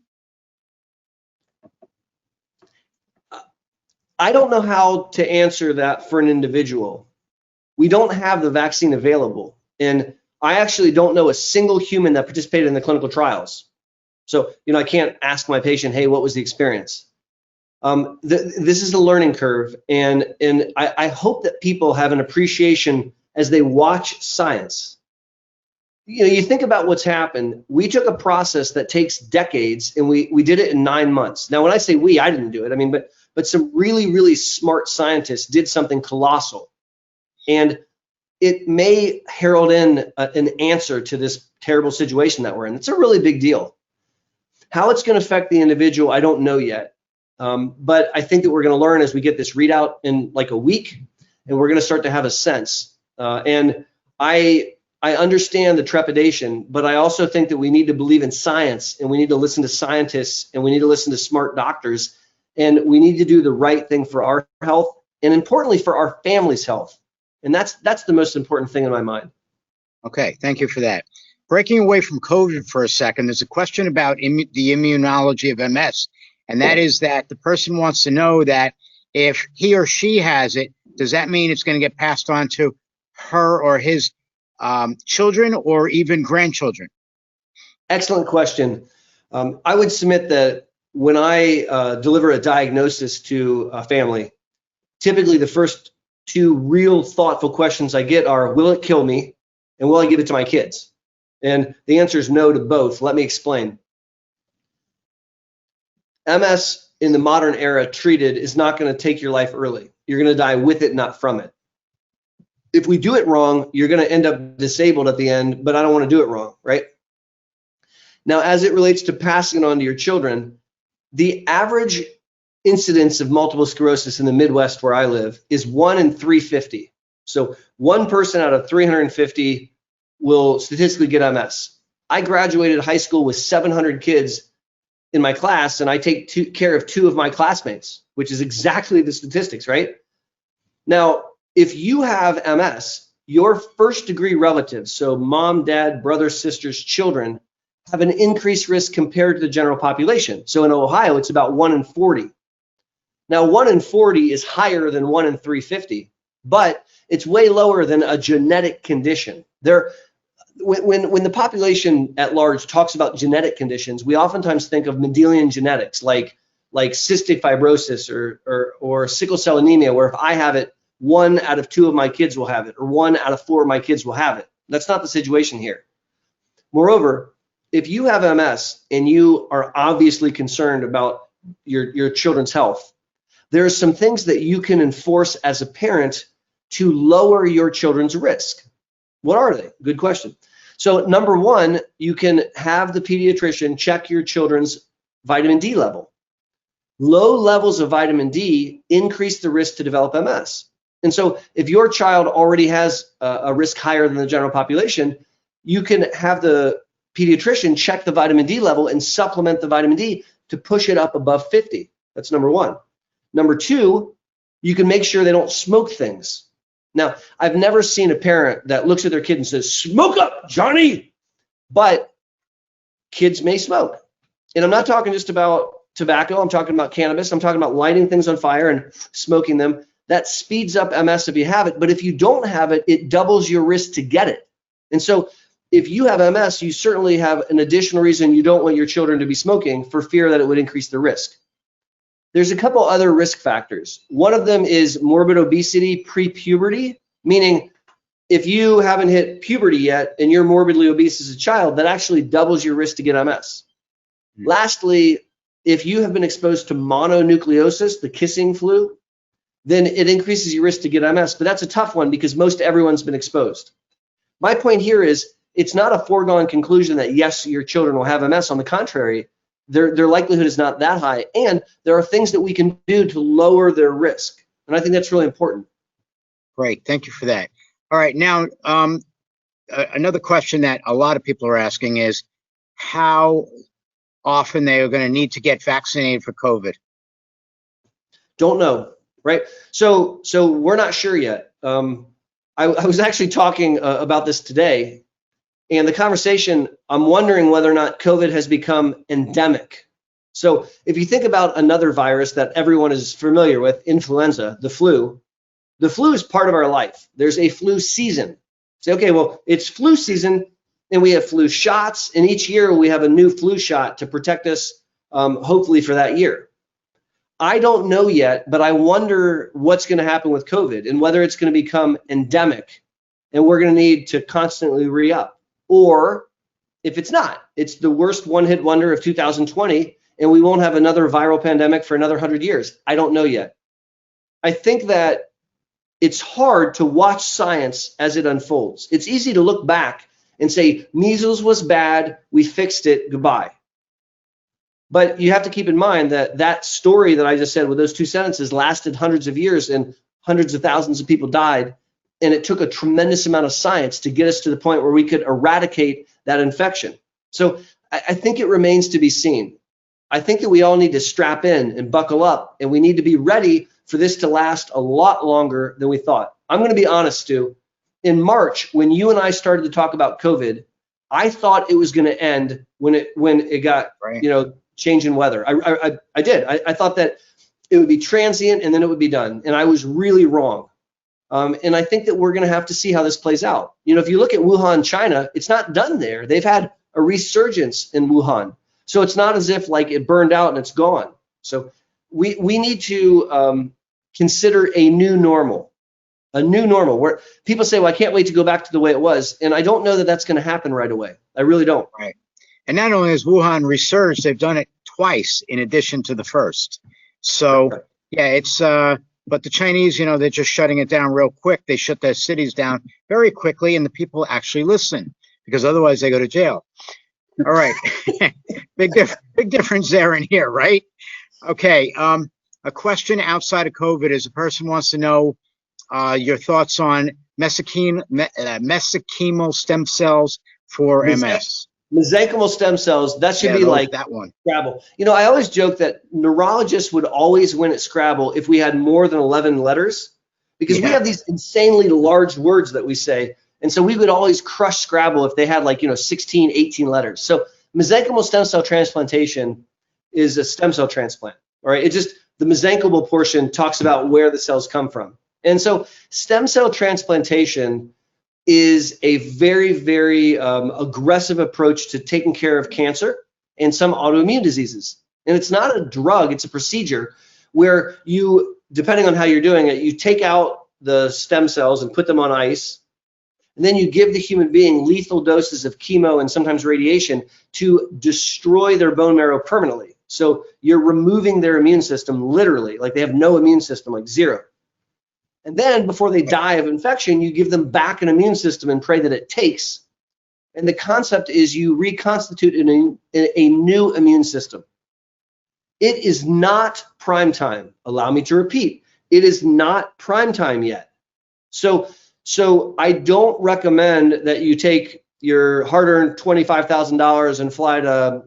I don't know how to answer that for an individual. We don't have the vaccine available, and I actually don't know a single human that participated in the clinical trials. So, I can't ask my patient, hey, what was the experience? This is a learning curve, and I hope that people have an appreciation as they watch science. You think about what's happened. We took a process that takes decades, and we did it in 9 months. Now, when I say we, I didn't do it. I mean, but some really, really smart scientists did something colossal. And it may herald in an answer to this terrible situation that we're in. It's a really big deal. How it's going to affect the individual, I don't know yet. But I think that we're going to learn as we get this readout in like a week, and we're going to start to have a sense. And I understand the trepidation, but I also think that we need to believe in science, and we need to listen to scientists, and we need to listen to smart doctors, and we need to do the right thing for our health, and importantly for our family's health. And that's the most important thing in my mind. Okay, thank you for that. Breaking away from COVID for a second, there's a question about the immunology of MS, and that is that the person wants to know that if he or she has it, does that mean it's going to get passed on to her or his children or even grandchildren? Excellent question. I would submit that when I deliver a diagnosis to a family, typically the first two real thoughtful questions I get are, will it kill me, and will I give it to my kids? And the answer is no to both. Let me explain. MS in the modern era treated is not going to take your life early. You're going to die with it, not from it. If we do it wrong, you're going to end up disabled at the end, but I don't want to do it wrong, right? Now, as it relates to passing it on to your children, the average incidence of multiple sclerosis in the Midwest where I live is 1 in 350. So one person out of 350 will statistically get MS. I graduated high school with 700 kids in my class, and I take care of 2 of my classmates, which is exactly the statistics, right? Now, if you have MS, your first degree relatives, so mom, dad, brothers, sisters, children, have an increased risk compared to the general population. So in Ohio, it's about 1 in 40. Now, 1 in 40 is higher than 1 in 350, but it's way lower than a genetic condition. When the population at large talks about genetic conditions, we oftentimes think of Mendelian genetics, like cystic fibrosis or sickle cell anemia, where if I have it, 1 out of 2 of my kids will have it, or 1 out of 4 of my kids will have it. That's not the situation here. Moreover, if you have MS and you are obviously concerned about your children's health, there are some things that you can enforce as a parent to lower your children's risk. What are they? Good question. So number 1, you can have the pediatrician check your children's vitamin D level. Low levels of vitamin D increase the risk to develop MS. And so if your child already has a risk higher than the general population, you can have the pediatrician check the vitamin D level and supplement the vitamin D to push it up above 50. That's number 1. Number 2, you can make sure they don't smoke things. Now, I've never seen a parent that looks at their kid and says, "Smoke up, Johnny," but kids may smoke. And I'm not talking just about tobacco. I'm talking about cannabis. I'm talking about lighting things on fire and smoking them. That speeds up MS if you have it. But if you don't have it, it doubles your risk to get it. And so if you have MS, you certainly have an additional reason you don't want your children to be smoking, for fear that it would increase the risk. There's a couple other risk factors. One of them is morbid obesity pre-puberty, meaning if you haven't hit puberty yet and you're morbidly obese as a child, that actually doubles your risk to get MS. Lastly, if you have been exposed to mononucleosis, the kissing flu, then it increases your risk to get MS, but that's a tough one because most everyone's been exposed. My point here is it's not a foregone conclusion that yes, your children will have MS. On the contrary, their likelihood is not that high, and there are things that we can do to lower their risk, and I think that's really important. Great, thank you for that. All right, now another question that a lot of people are asking is how often they are going to need to get vaccinated for COVID. Don't know, right? So we're not sure yet. I was actually talking about this today, and the conversation, I'm wondering whether or not COVID has become endemic. So if you think about another virus that everyone is familiar with, influenza, the flu is part of our life. There's a flu season. Say, okay, well, it's flu season, and we have flu shots, and each year we have a new flu shot to protect us, hopefully for that year. I don't know yet, but I wonder what's going to happen with COVID and whether it's going to become endemic and we're going to need to constantly re-up. Or if it's not, it's the worst one-hit wonder of 2020 and we won't have another viral pandemic for another 100 years. I don't know yet. I think that it's hard to watch science as it unfolds. It's easy to look back and say, measles was bad, we fixed it, goodbye. But you have to keep in mind that that story that I just said with those two sentences lasted hundreds of years and hundreds of thousands of people died. And it took a tremendous amount of science to get us to the point where we could eradicate that infection. So I think it remains to be seen. I think that we all need to strap in and buckle up, and we need to be ready for this to last a lot longer than we thought. I'm going to be honest, Stu. In March, when you and I started to talk about COVID, I thought it was going to end when it got, right, change in weather. I did. I thought that it would be transient and then it would be done. And I was really wrong. And I think that we're going to have to see how this plays out. If you look at Wuhan, China, it's not done there. They've had a resurgence in Wuhan. So it's not as if like it burned out and it's gone. So we need to consider a new normal where people say, well, I can't wait to go back to the way it was. And I don't know that that's going to happen right away. I really don't. Right. And not only has Wuhan resurged, they've done it twice in addition to the first. So, yeah, it's, but the Chinese, they're just shutting it down real quick. They shut their cities down very quickly, and the people actually listen because otherwise they go to jail. All right. big difference there and here, right? Okay. A question outside of COVID is a person wants to know your thoughts on mesenchymal stem cells for MS. Mesenchymal stem cells, that should be like that one. Scrabble. I always joke that neurologists would always win at Scrabble if we had more than 11 letters, because we have these insanely large words that we say. And so we would always crush Scrabble if they had 16, 18 letters. So mesenchymal stem cell transplantation is a stem cell transplant. All right. The mesenchymal portion talks about where the cells come from. And so stem cell transplantation is a very, very aggressive approach to taking care of cancer and some autoimmune diseases. And it's not a drug, it's a procedure where you, depending on how you're doing it, you take out the stem cells and put them on ice, and then you give the human being lethal doses of chemo and sometimes radiation to destroy their bone marrow permanently. So you're removing their immune system literally, like they have no immune system, like zero. And then before they die of infection, you give them back an immune system and pray that it takes. And the concept is you reconstitute a new immune system. It is not prime time. Allow me to repeat. It is not prime time yet. So I don't recommend that you take your hard-earned $25,000 and fly to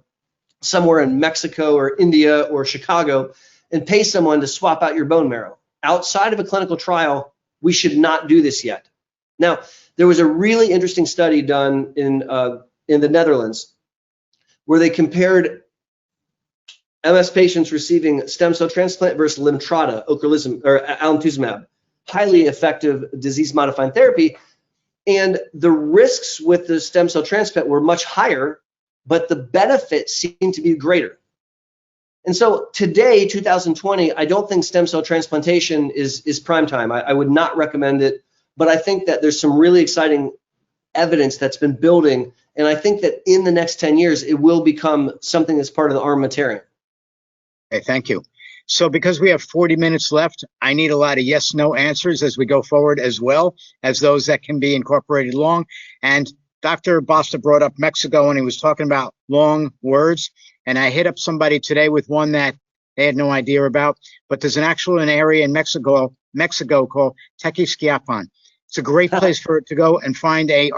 somewhere in Mexico or India or Chicago and pay someone to swap out your bone marrow. Outside of a clinical trial, we should not do this yet. Now, there was a really interesting study done in the Netherlands where they compared MS patients receiving stem cell transplant versus Limtrada, ocrelizumab, or alemtuzumab, highly effective disease-modifying therapy. And the risks with the stem cell transplant were much higher, but the benefits seemed to be greater. And so today, 2020, I don't think stem cell transplantation is prime time. I would not recommend it, but I think that there's some really exciting evidence that's been building. And I think that in the next 10 years, it will become something that's part of the armamentarium. Okay, thank you. So because we have 40 minutes left, I need a lot of yes, no answers as we go forward, as well as those that can be incorporated long. And Dr. Boster brought up Mexico and he was talking about long words. And I hit up somebody today with one that they had no idea about, but there's an area in Mexico called Tequisquiapan. It's a great place to go and find a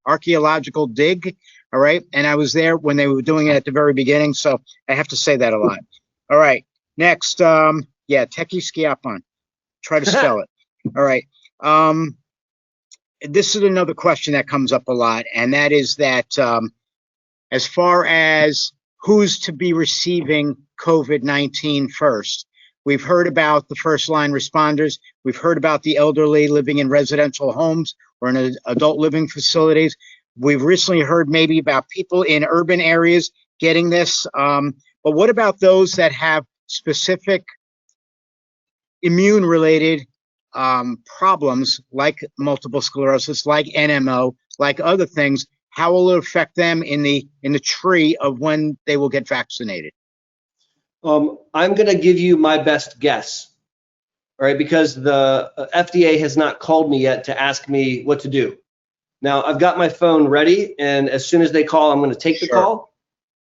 archaeological dig. All right. And I was there when they were doing it at the very beginning. So I have to say that a lot. All right. Next. Yeah. Tequisquiapan. Try to spell it. All right. This is another question that comes up a lot. And that is that as far as who's to be receiving COVID-19 first, we've heard about the first line responders. We've heard about the elderly living in residential homes or in adult living facilities. We've recently heard maybe about people in urban areas getting this. But what about those that have specific immune-related problems like multiple sclerosis, like NMO, like other things? How will it affect them in the tree of when they will get vaccinated? I'm going to give you my best guess, all right, because the FDA has not called me yet to ask me what to do. Now, I've got my phone ready, and as soon as they call, I'm going to take the call.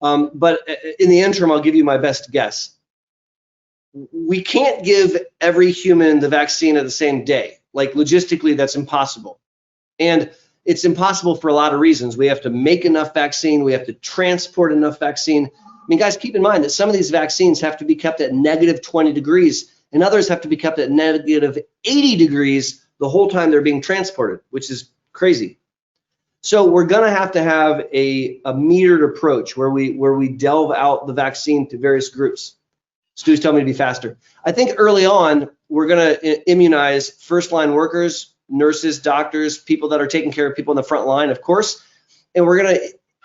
But in the interim, I'll give you my best guess. We can't give every human the vaccine at the same day. Like, logistically, that's impossible. And it's impossible for a lot of reasons. We have to make enough vaccine. We have to transport enough vaccine. I mean, guys, keep in mind that some of these vaccines have to be kept at -20 degrees, and others have to be kept at -80 degrees the whole time they're being transported, which is crazy. So we're going to have a metered approach where we delve out the vaccine to various groups. Stu's telling me to be faster. I think early on, we're going to immunize first-line workers, nurses, doctors, people that are taking care of people in the front line, of course, and we're going to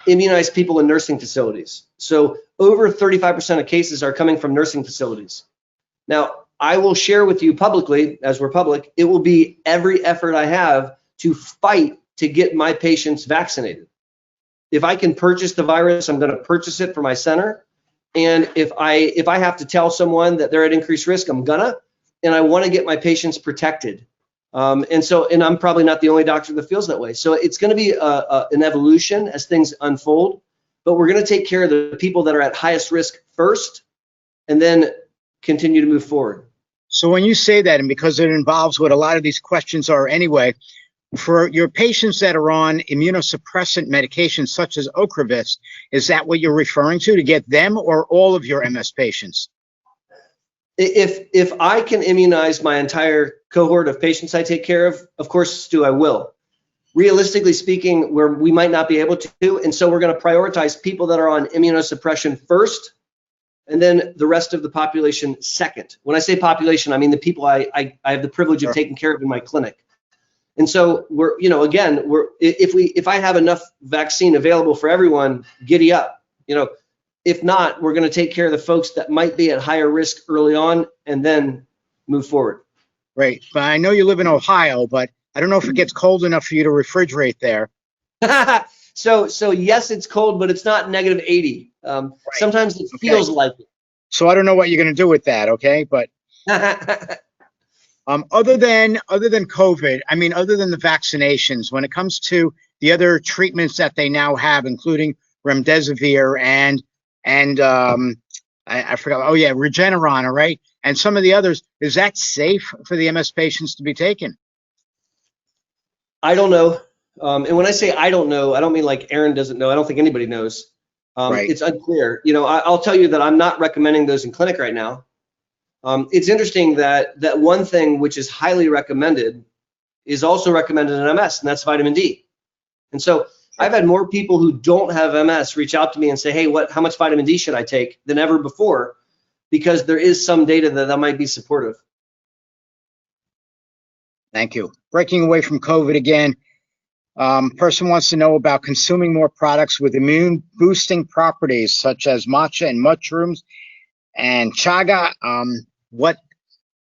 immunize people in nursing facilities. So over 35% of cases are coming from nursing facilities. Now, I will share with you publicly, as we're public, it will be every effort I have to fight to get my patients vaccinated. If I can purchase the virus, I'm going to purchase it for my center. And if I have to tell someone that they're at increased risk, I'm gonna, and I want to get my patients protected. And I'm probably not the only doctor that feels that way. So it's going to be an evolution as things unfold, but we're going to take care of the people that are at highest risk first, and then continue to move forward. So when you say that, and because it involves what a lot of these questions are anyway, for your patients that are on immunosuppressant medications such as Ocrevus, is that what you're referring to get them, or all of your MS patients? If I can immunize my entire cohort of patients I take care of course, Stu, I will. Realistically speaking, we might not be able to, and so we're going to prioritize people that are on immunosuppression first, and then the rest of the population second. When I say population, I mean the people I have the privilege of taking care of in my clinic. And so if I have enough vaccine available for everyone, giddy up. If not, we're going to take care of the folks that might be at higher risk early on and then move forward. Right. But I know you live in Ohio, but I don't know if it gets cold enough for you to refrigerate there. So yes, it's cold, but it's not -80. Right. Sometimes it feels like it. So I don't know what you're going to do with that. Okay. But other than COVID, I mean, other than the vaccinations, when it comes to the other treatments that they now have, including remdesivir and I forgot. Oh yeah, Regeneron, all right, and some of the others. Is that safe for the MS patients to be taken? I don't know. And when I say I don't know, I don't mean like Aaron doesn't know. I don't think anybody knows. Right. It's unclear. I'll tell you that I'm not recommending those in clinic right now. It's interesting that one thing which is highly recommended is also recommended in MS, and that's vitamin D. And so I've had more people who don't have MS reach out to me and say, hey, how much vitamin D should I take than ever before, because there is some data that might be supportive. Thank you. Breaking away from COVID again, person wants to know about consuming more products with immune boosting properties such as matcha and mushrooms and chaga. What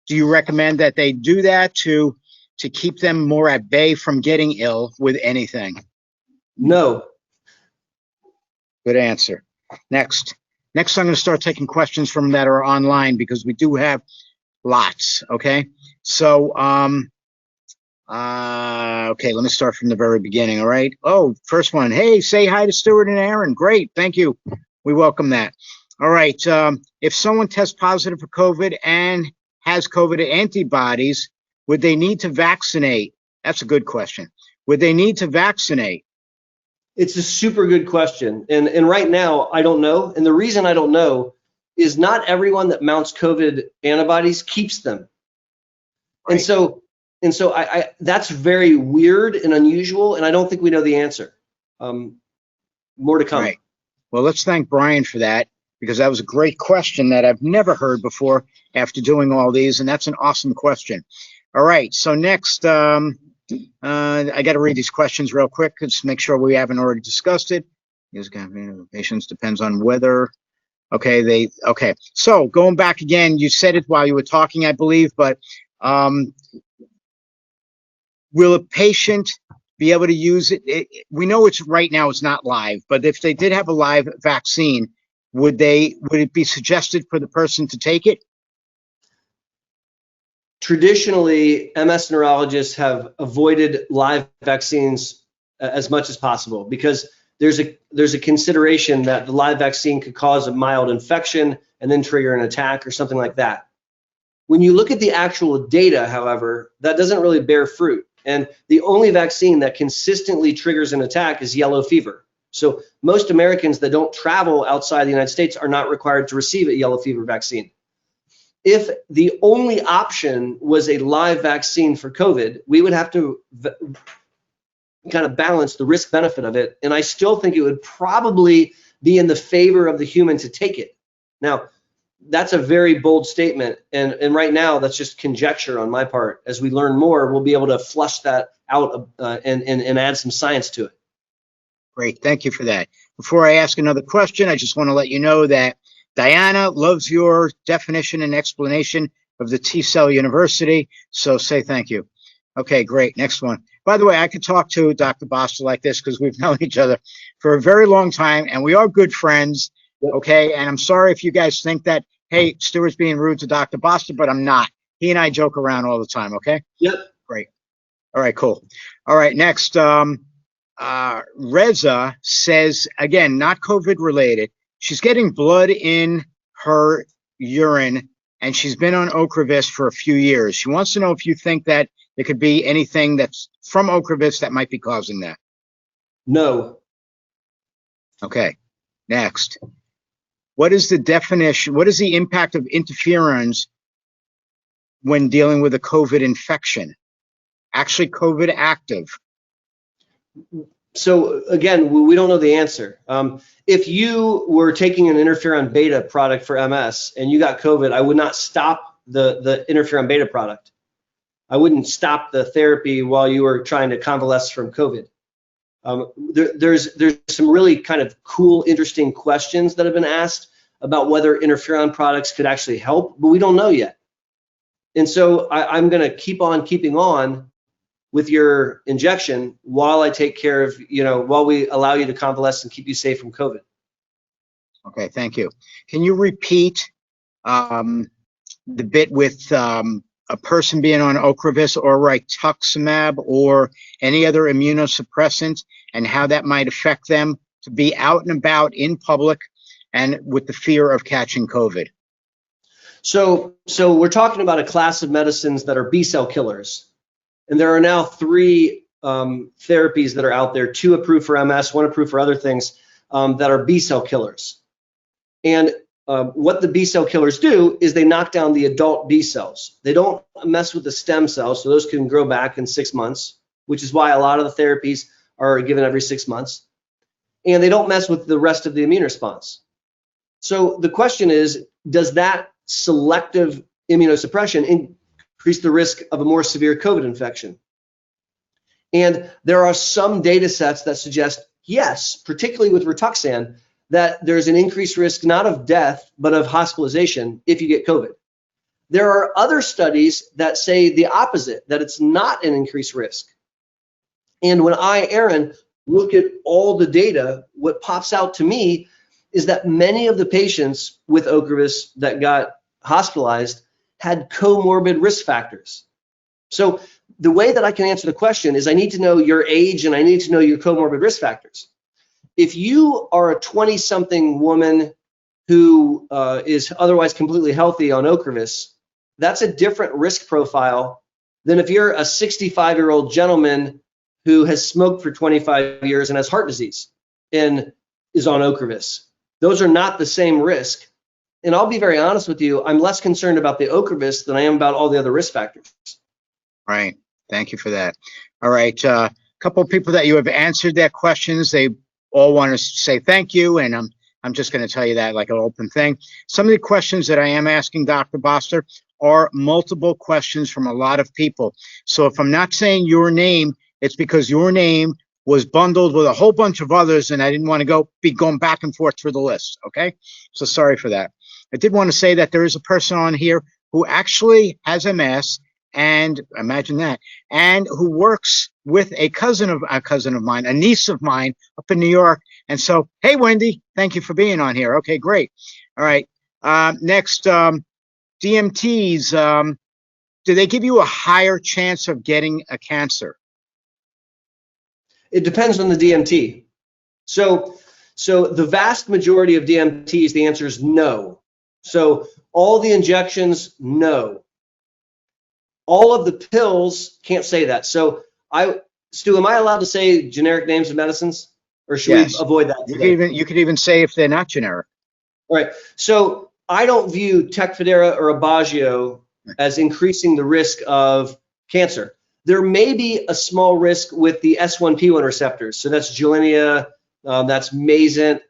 do you recommend that they do that to keep them more at bay from getting ill with anything? No. Good answer. Next, I'm going to start taking questions from that are online because we do have lots. Okay. So, okay, let me start from the very beginning. All right. Oh, first one. Hey, say hi to Stuart and Aaron. Great. Thank you. We welcome that. All right. If someone tests positive for COVID and has COVID antibodies, would they need to vaccinate? That's a good question. Would they need to vaccinate? It's a super good question. And right now, I don't know. And the reason I don't know is not everyone that mounts COVID antibodies keeps them. Right. And so I that's very weird and unusual, and I don't think we know the answer. More to come. Right. Well, let's thank Brian for that, because that was a great question that I've never heard before after doing all these, and that's an awesome question. All right, so next, I got to read these questions real quick, just make sure we haven't already discussed it. Patients depends on whether, okay, okay. So going back again, you said it while you were talking, I believe, but will a patient be able to use it? We know it's right now it's not live, but if they did have a live vaccine, would it be suggested for the person to take it? Traditionally, MS neurologists have avoided live vaccines as much as possible because there's a consideration that the live vaccine could cause a mild infection and then trigger an attack or something like that. When you look at the actual data, however, that doesn't really bear fruit. And the only vaccine that consistently triggers an attack is yellow fever. So most Americans that don't travel outside the United States are not required to receive a yellow fever vaccine. If the only option was a live vaccine for COVID, we would have to kind of balance the risk benefit of it. And I still think it would probably be in the favor of the human to take it. Now, that's a very bold statement. And right now, that's just conjecture on my part. As we learn more, we'll be able to flush that out and add some science to it. Great. Thank you for that. Before I ask another question, I just want to let you know that Diana loves your definition and explanation of the T-cell university. So say thank you. Okay, great. Next one. By the way, I could talk to Dr. Boster like this because we've known each other for a very long time and we are good friends. Okay. And I'm sorry if you guys think that, hey, Stuart's being rude to Dr. Boster, but I'm not. He and I joke around all the time. Okay. Yep. Great. All right, cool. All right. Next, Reza says, again, not COVID related. She's getting blood in her urine and she's been on Ocrevus for a few years. She wants to know if you think that there could be anything that's from Ocrevus that might be causing that. No. Okay. Next. What is the definition? What is the impact of interferons when dealing with a COVID infection? Actually, COVID active. So again, we don't know the answer. If you were taking an interferon beta product for MS and you got COVID, I would not stop the interferon beta product. I wouldn't stop the therapy while you were trying to convalesce from COVID. There's some really kind of cool, interesting questions that have been asked about whether interferon products could actually help, but we don't know yet. And so I'm going to keep on keeping on with your injection while I take care of, while we allow you to convalesce and keep you safe from COVID. Okay, thank you. Can you repeat the bit with a person being on Ocrevus or rituximab or any other immunosuppressant and how that might affect them to be out and about in public and with the fear of catching COVID? So we're talking about a class of medicines that are B-cell killers. And there are now 3 therapies that are out there, 2 approved for MS, 1 approved for other things that are B-cell killers. And what the B-cell killers do is they knock down the adult B cells. They don't mess with the stem cells, so those can grow back in 6 months, which is why a lot of the therapies are given every 6 months. And they don't mess with the rest of the immune response. So the question is, does that selective immunosuppression increase the risk of a more severe COVID infection? And there are some data sets that suggest yes, particularly with Rituxan, that there's an increased risk not of death, but of hospitalization if you get COVID. There are other studies that say the opposite, that it's not an increased risk. And when Aaron, look at all the data, what pops out to me is that many of the patients with Ocrevus that got hospitalized had comorbid risk factors. So the way that I can answer the question is I need to know your age and I need to know your comorbid risk factors. If you are a 20-something woman who is otherwise completely healthy on Ocrevus, that's a different risk profile than if you're a 65-year-old gentleman who has smoked for 25 years and has heart disease and is on Ocrevus. Those are not the same risk. And I'll be very honest with you, I'm less concerned about the Ocrevus than I am about all the other risk factors. Right. Thank you for that. All right. A couple of people that you have answered their questions, they all want to say thank you, and I'm just going to tell you that like an open thing. Some of the questions that I am asking Dr. Boster are multiple questions from a lot of people. So if I'm not saying your name, it's because your name was bundled with a whole bunch of others, and I didn't want to be going back and forth through the list, okay? So sorry for that. I did want to say that there is a person on here who actually has MS, and imagine that, and who works with a cousin of mine, a niece of mine up in New York. And so, hey, Wendy, thank you for being on here. Okay, great. All right. Next, DMTs, do they give you a higher chance of getting a cancer? It depends on the DMT. So the vast majority of DMTs, the answer is no. So all the injections, no. All of the pills, can't say that. So Stu, am I allowed to say generic names of medicines, or should we avoid that today? You could even say if they're not generic. All right. So I don't view Tecfidera or Aubagio as increasing the risk of cancer. There may be a small risk with the S1P1 receptors. So that's Geleni, that's Mayzent,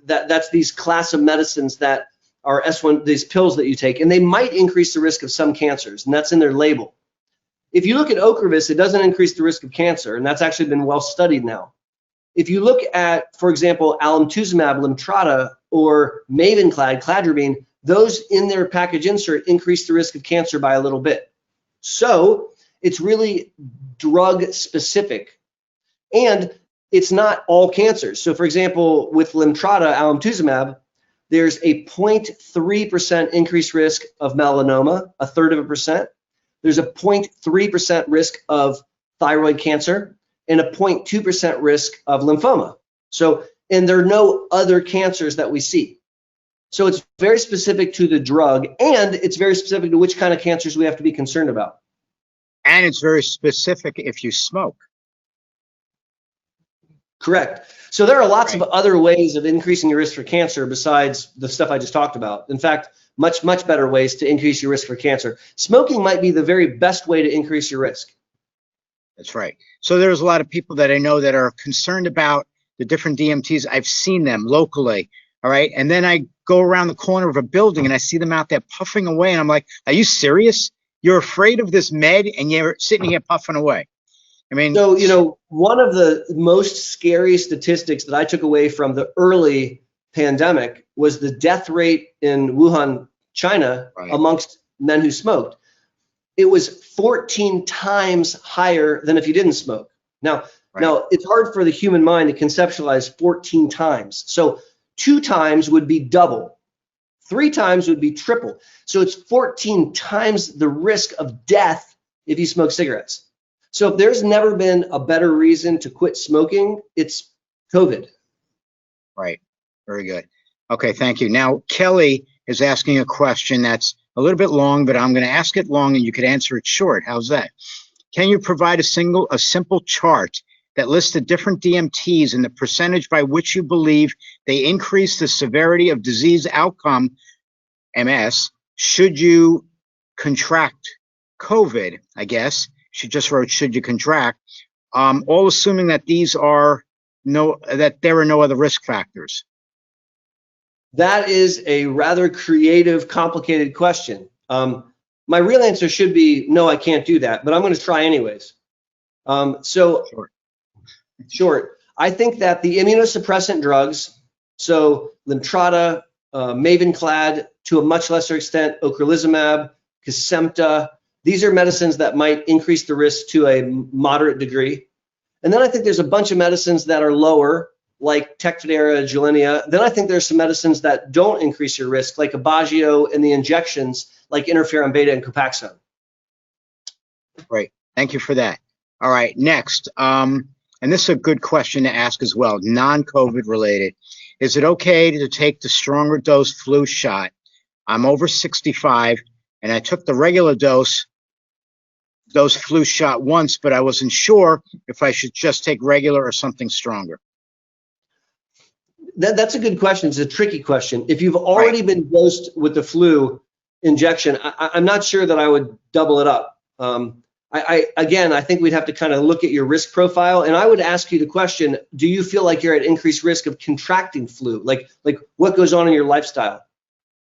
that's these class of medicines that are S1, these pills that you take, and they might increase the risk of some cancers, and that's in their label. If you look at Ocrevus, it doesn't increase the risk of cancer, and that's actually been well studied now. If you look at, for example, alemtuzumab, Lemtrada, or Mavenclad, cladribine, those in their package insert increase the risk of cancer by a little bit. So it's really drug specific, and it's not all cancers. So for example, with Lemtrada, alemtuzumab, there's a 0.3% increased risk of melanoma, 0.33%. There's a 0.3% risk of thyroid cancer and a 0.2% risk of lymphoma. So, and there are no other cancers that we see. So it's very specific to the drug, and it's very specific to which kind of cancers we have to be concerned about. And it's very specific if you smoke. Correct. So there are lots of other ways of increasing your risk for cancer besides the stuff I just talked about. In fact, much better ways to increase your risk for cancer. Smoking might be the very best way to increase your risk. That's right. So there's a lot of people that I know that are concerned about the different DMTs. I've seen them locally. All right. And then I go around the corner of a building and I see them out there puffing away. And I'm like, are you serious? You're afraid of this med and you're sitting here puffing away. I mean, so, you know, one of the most scary statistics that I took away from the early pandemic was the death rate in Wuhan, China, amongst men who smoked. It was 14 times higher than if you didn't smoke. Now, it's hard for the human mind to conceptualize 14 times. So 2 times would be double. 3 times would be triple. So it's 14 times the risk of death if you smoke cigarettes. So if there's never been a better reason to quit smoking, it's COVID. Right. Very good. Okay, thank you. Now, Kelly is asking a question that's a little bit long, but I'm going to ask it long and you could answer it short. How's that? Can you provide a simple chart that lists the different DMTs and the percentage by which you believe they increase the severity of disease outcome, MS, should you contract COVID, I guess? She just wrote, should you contract, all assuming that there are no other risk factors. That is a rather creative, complicated question. My real answer should be, no, I can't do that, but I'm going to try anyways. Short. I think that the immunosuppressant drugs, so Lemtrada, Mavenclad, to a much lesser extent, ocrelizumab, Kesimpta, these are medicines that might increase the risk to a moderate degree. And then I think there's a bunch of medicines that are lower, like Tecfidera, Geleni. Then I think there's some medicines that don't increase your risk, like Aubagio, and the injections, like interferon beta and Copaxone. Great. Thank you for that. All right, next. And this is a good question to ask as well, non-COVID related. Is it okay to take the stronger dose flu shot? I'm over 65, and I took the regular dose flu shot once, but I wasn't sure if I should just take regular or something stronger. That's a good question. It's a tricky question. If you've already been dosed with the flu injection, I'm not sure that I would double it up. Again, I think we'd have to kind of look at your risk profile, and I would ask you the question, do you feel like you're at increased risk of contracting flu? Like what goes on in your lifestyle?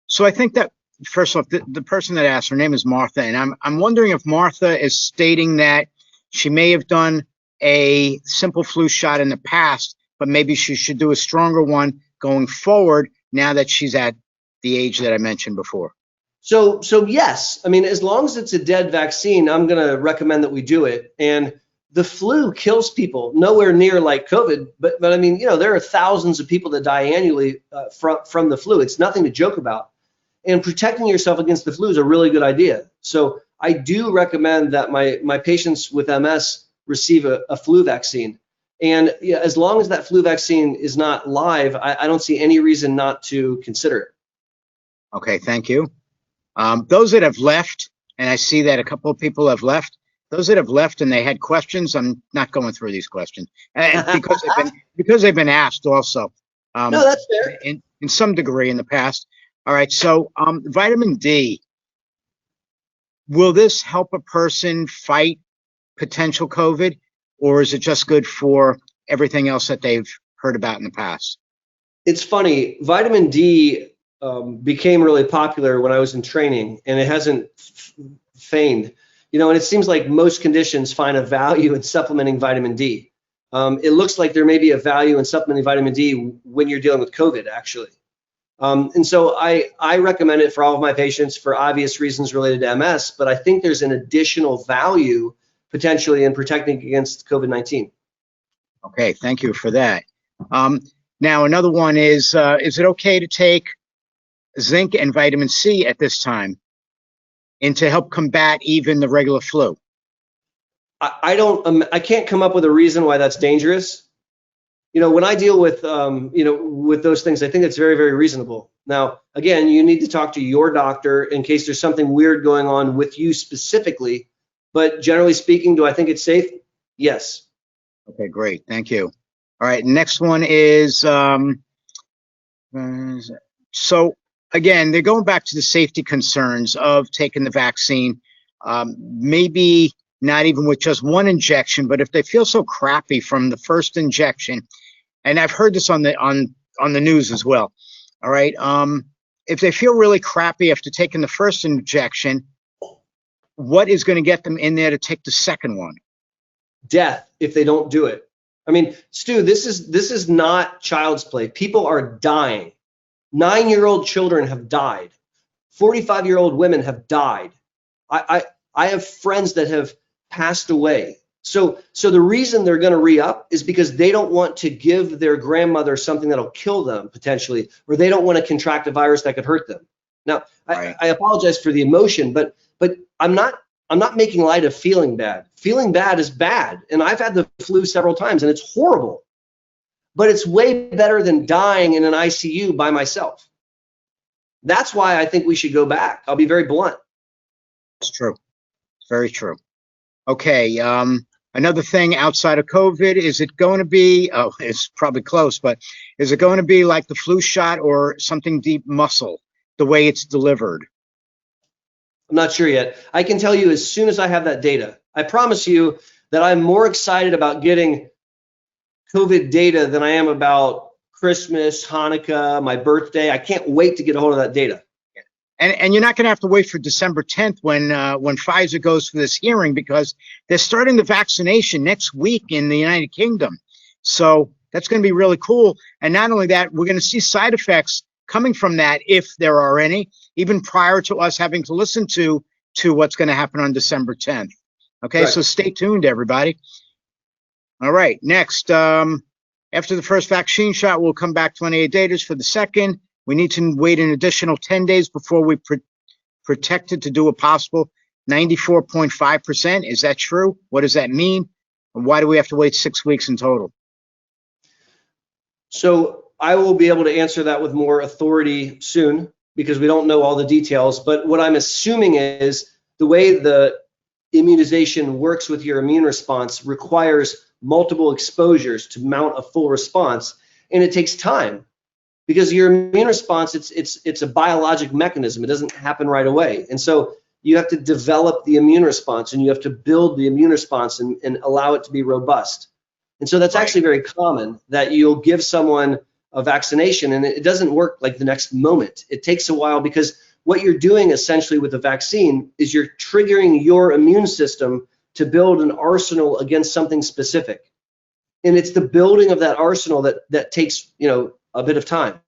So I think that, first off, the person that asked, her name is Martha, and I'm wondering if Martha is stating that she may have done a simple flu shot in the past, but maybe she should do a stronger one going forward now that she's at the age that I mentioned before. So yes, I mean, as long as it's a dead vaccine, I'm going to recommend that we do it. And the flu kills people, nowhere near like COVID, but I mean, you know, there are thousands of people that die annually from the flu. It's nothing to joke about. And protecting yourself against the flu is a really good idea. So I do recommend that my patients with MS receive a flu vaccine. And yeah, as long as that flu vaccine is not live, I don't see any reason not to consider it. Okay, thank you. Those that have left, and I see that a couple of people have left, those that have left and they had questions, I'm not going through these questions because they've been asked also. No, that's fair. In some degree in the past. All right, so vitamin D, will this help a person fight potential COVID, or is it just good for everything else that they've heard about in the past? It's funny, vitamin D became really popular when I was in training, and it hasn't feigned. You know, and it seems like most conditions find a value in supplementing vitamin D. It looks like there may be a value in supplementing vitamin D when you're dealing with COVID, actually. And so I recommend it for all of my patients for obvious reasons related to MS, but I think there's an additional value potentially in protecting against COVID-19. Okay, thank you for that. Now, another one is it okay to take zinc and vitamin C at this time and to help combat even the regular flu? I can't come up with a reason why that's dangerous. You know, when I deal with, with those things, I think it's very, very reasonable. Now, again, you need to talk to your doctor in case there's something weird going on with you specifically. But generally speaking, do I think it's safe? Yes. Okay, great. Thank you. All right, next one is, so again, they're going back to the safety concerns of taking the vaccine, maybe not even with just one injection, but if they feel so crappy from the first injection, and I've heard this on the news as well. All right, if they feel really crappy after taking the first injection, what is going to get them in there to take the second one? Death if they don't do it. I mean, Stu, this is not child's play. People are dying. 9-year-old children have died. 45-year-old women have died. I have friends that have passed away. So the reason they're going to re-up is because they don't want to give their grandmother something that'll kill them potentially, or they don't want to contract a virus that could hurt them. Now, right. I apologize for the emotion, but I'm not making light of feeling bad. Feeling bad is bad, and I've had the flu several times, and it's horrible. But it's way better than dying in an ICU by myself. That's why I think we should go back. I'll be very blunt. It's true. It's very true. Okay. Another thing outside of COVID, is it going to be, it's probably close, but is it going to be like the flu shot or something deep muscle, the way it's delivered? I'm not sure yet. I can tell you as soon as I have that data. I promise you that I'm more excited about getting COVID data than I am about Christmas, Hanukkah, my birthday. I can't wait to get a hold of that data. And you're not going to have to wait for December 10th when Pfizer goes for this hearing, because they're starting the vaccination next week in the United Kingdom. So that's going to be really cool. And not only that, we're going to see side effects coming from that, if there are any, even prior to us having to listen to what's going to happen on December 10th. Okay, right. So stay tuned, everybody. All right, next, after the first vaccine shot, we'll come back 28 days for the second. We need to wait an additional 10 days before we protected to do a possible 94.5%. Is that true? What does that mean? And why do we have to wait 6 weeks in total? So I will be able to answer that with more authority soon because we don't know all the details. But what I'm assuming is the way the immunization works with your immune response requires multiple exposures to mount a full response, and it takes time because your immune response, it's a biologic mechanism. It doesn't happen right away. And so you have to develop the immune response and you have to build the immune response and allow it to be robust. And so that's actually very common that you'll give someone a vaccination and it doesn't work like the next moment. It takes a while because what you're doing essentially with the vaccine is you're triggering your immune system to build an arsenal against something specific. And it's the building of that arsenal that takes, a bit of time.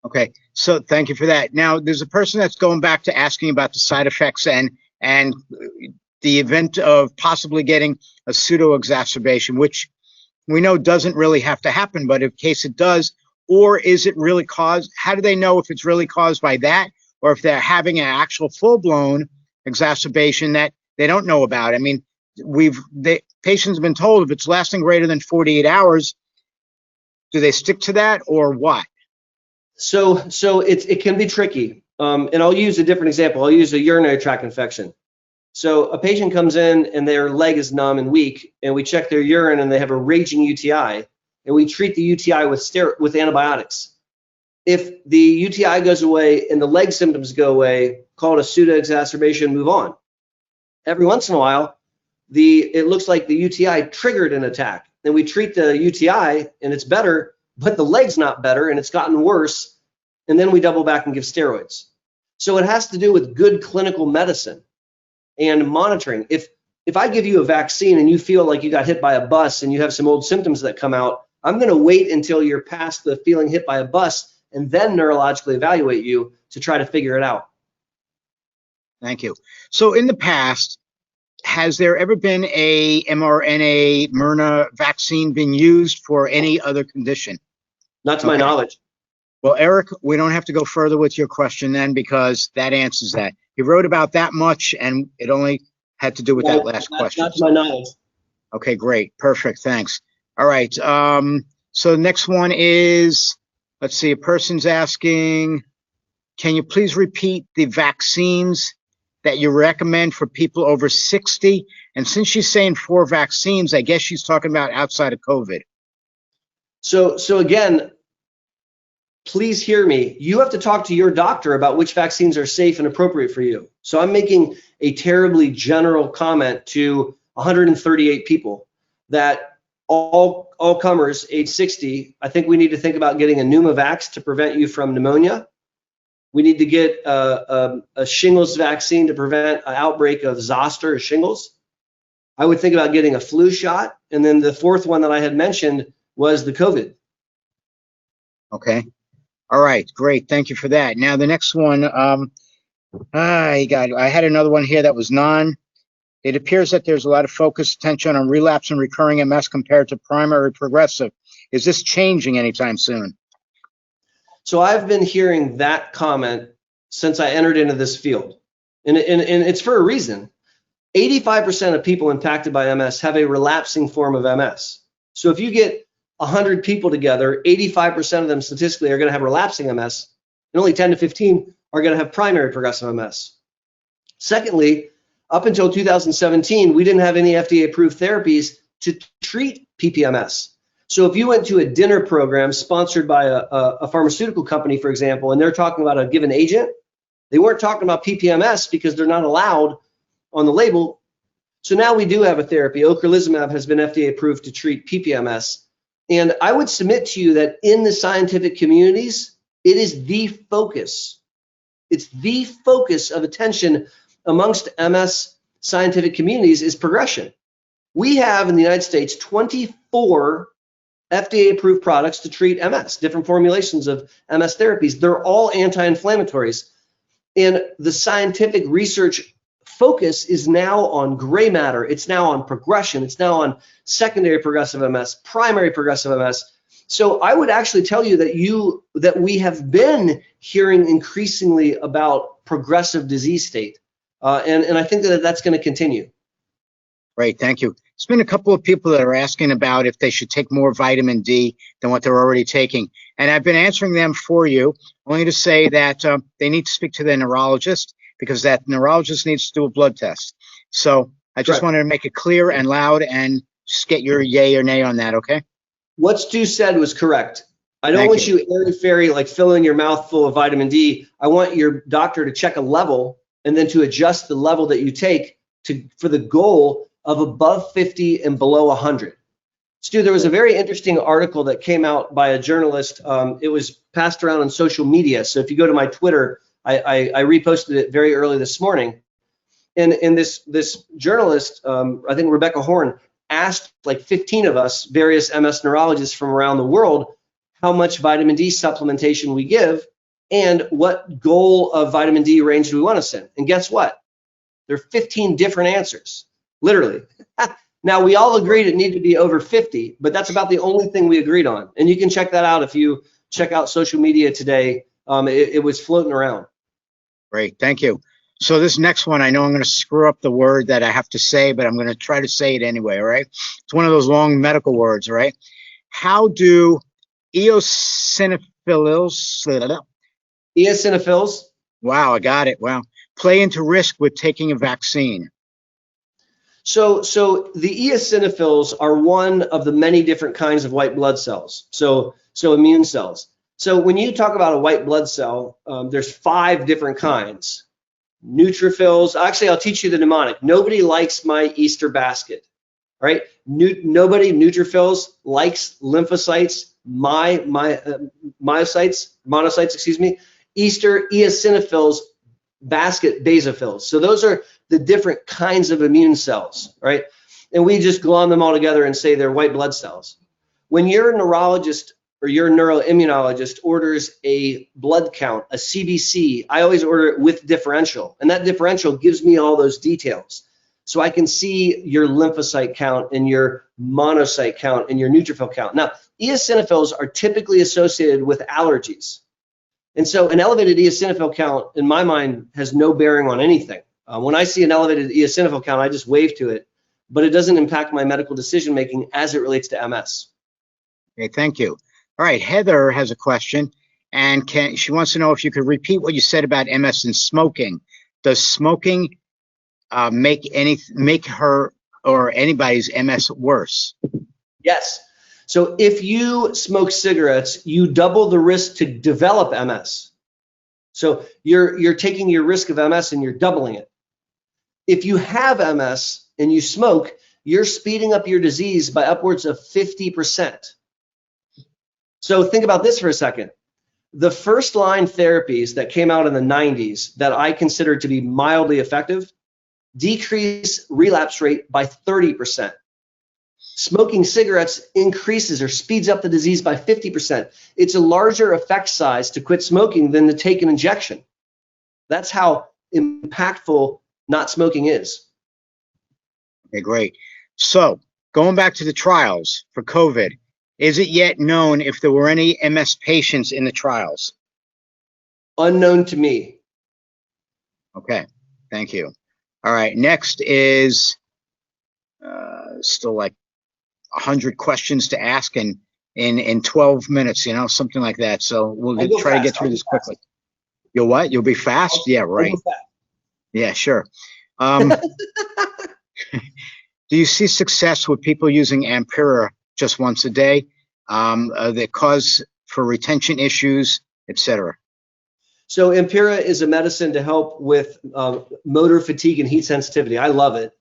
Okay, so thank you for that. Now, there's a person that's going back to asking about the side effects and the event of possibly getting a pseudoexacerbation, which we know doesn't really have to happen, but in case it does, or is it really caused? How do they know if it's really caused by that, or if they're having an actual full-blown exacerbation that they don't know about? I mean, patients have been told if it's lasting greater than 48 hours, do they stick to that or what? So it can be tricky. And I'll use a different example. I'll use a urinary tract infection. So a patient comes in and their leg is numb and weak, and we check their urine and they have a raging UTI, and we treat the UTI with antibiotics. If the UTI goes away and the leg symptoms go away, call it a pseudoexacerbation, move on. Every once in a while, it looks like the UTI triggered an attack, and we treat the UTI and it's better, but the leg's not better and it's gotten worse, and then we double back and give steroids. So it has to do with good clinical medicine and monitoring. If I give you a vaccine and you feel like you got hit by a bus and you have some old symptoms that come out, I'm going to wait until you're past the feeling hit by a bus and then neurologically evaluate you to try to figure it out. Thank you. So in the past, has there ever been a mRNA vaccine been used for any other condition? Not to my knowledge. Well, Eric, we don't have to go further with your question then because that answers that. He wrote about that much and it only had to do with that last question. Not to my knowledge. Okay, great. Perfect. Thanks. All right. So the next one is, let's see, a person's asking, can you please repeat the vaccines that you recommend for people over 60? And since she's saying 4 vaccines, I guess she's talking about outside of COVID. So again, please hear me. You have to talk to your doctor about which vaccines are safe and appropriate for you. So I'm making a terribly general comment to 138 people that all comers age 60, I think we need to think about getting a pneumovax to prevent you from pneumonia. We need to get a shingles vaccine to prevent an outbreak of zoster or shingles. I would think about getting a flu shot. And then the fourth one that I had mentioned was the COVID. Okay. All right. Great. Thank you for that. Now, the next one, I had another one here that was It appears that there's a lot of focused attention on relapse and recurring MS compared to primary progressive. Is this changing anytime soon? So I've been hearing that comment since I entered into this field. And it's for a reason. 85% of people impacted by MS have a relapsing form of MS. So if you get 100 people together, 85% of them statistically are going to have relapsing MS, and only 10 to 15 are going to have primary progressive MS. Secondly, up until 2017, we didn't have any FDA-approved therapies to treat PPMS. So if you went to a dinner program sponsored by a pharmaceutical company, for example, and they're talking about a given agent, they weren't talking about PPMS because they're not allowed on the label. So now we do have a therapy. Ocrelizumab has been FDA approved to treat PPMS. And I would submit to you that in the scientific communities, it is the focus. It's the focus of attention amongst MS scientific communities is progression. We have in the United States 24 FDA-approved products to treat MS, different formulations of MS therapies. They're all anti-inflammatories. And the scientific research focus is now on gray matter. It's now on progression. It's now on secondary progressive MS, primary progressive MS. So I would actually tell you that we have been hearing increasingly about progressive disease state, and I think that that's going to continue. Great, thank you. There's been a couple of people that are asking about if they should take more vitamin D than what they're already taking, and I've been answering them for you, only to say that they need to speak to their neurologist, because that neurologist needs to do a blood test. So I just wanted to make it clear and loud and just get your yay or nay on that, okay? What Stu said was correct. I don't want you airy-fairy, like filling your mouth full of vitamin D. I want your doctor to check a level and then to adjust the level that you take for the goal of above 50 and below 100. Stu, there was a very interesting article that came out by a journalist. It was passed around on social media. So if you go to my Twitter, I reposted it very early this morning. And this journalist, I think Rebecca Horn, asked like 15 of us, various MS neurologists from around the world, how much vitamin D supplementation we give and what goal of vitamin D range do we want to send. And guess what? There are 15 different answers, literally. Now, we all agreed it needed to be over 50, but that's about the only thing we agreed on. And you can check that out if you check out social media today. It was floating around. Great, thank you. So this next one, I know I'm going to screw up the word that I have to say, but I'm going to try to say it anyway, all right? It's one of those long medical words, all right? How do eosinophils, wow, I got it, wow, play into risk with taking a vaccine? So the eosinophils are one of the many different kinds of white blood cells, so immune cells. So when you talk about a white blood cell, there's 5 different kinds. Neutrophils, actually I'll teach you the mnemonic. Nobody likes my Easter basket, right? Neutrophils likes lymphocytes, monocytes, excuse me. Easter, eosinophils, basket, basophils. So those are the different kinds of immune cells, right? And we just glom them all together and say they're white blood cells. When your neurologist or your neuroimmunologist orders a blood count, a CBC, I always order it with differential. And that differential gives me all those details. So I can see your lymphocyte count and your monocyte count and your neutrophil count. Now, eosinophils are typically associated with allergies. And so an elevated eosinophil count, in my mind, has no bearing on anything. When I see an elevated eosinophil count, I just wave to it, but it doesn't impact my medical decision-making as it relates to MS. Okay, thank you. All right, Heather has a question, and she wants to know if you could repeat what you said about MS and smoking. Does smoking make her or anybody's MS worse? Yes. So if you smoke cigarettes, you double the risk to develop MS. So you're taking your risk of MS and you're doubling it. If you have MS and you smoke, you're speeding up your disease by upwards of 50%. So think about this for a second. The first line therapies that came out in the 90s that I consider to be mildly effective decrease relapse rate by 30%. Smoking cigarettes increases or speeds up the disease by 50%. It's a larger effect size to quit smoking than to take an injection. That's how impactful not smoking is. Okay, great. So going back to the trials for COVID, is it yet known if there were any MS patients in the trials? Unknown to me. Okay, thank you. All right, next is still like 100 questions to ask in 12 minutes, something like that. So we'll try to get through this quickly. You'll what? You'll be fast? Yeah, right. Yeah, sure. Do you see success with people using Ampera just once a day, the cause for retention issues, etc.? So Ampera is a medicine to help with motor fatigue and heat sensitivity. I love it.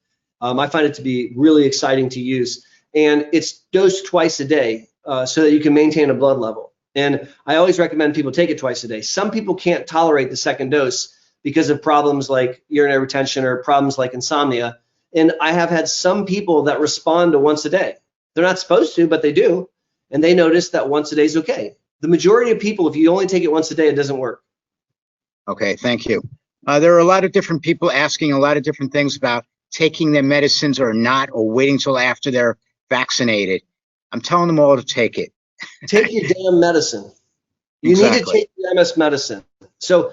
I find it to be really exciting to use. And it's dosed twice a day so that you can maintain a blood level. And I always recommend people take it twice a day. Some people can't tolerate the second dose because of problems like urinary retention or problems like insomnia. And I have had some people that respond to once a day. They're not supposed to, but they do. And they notice that once a day is okay. The majority of people, if you only take it once a day, it doesn't work. Okay, thank you. There are a lot of different people asking a lot of different things about taking their medicines or not, or waiting till after they're vaccinated. I'm telling them all to take it. Take your damn medicine. You need to Exactly. take your MS medicine. So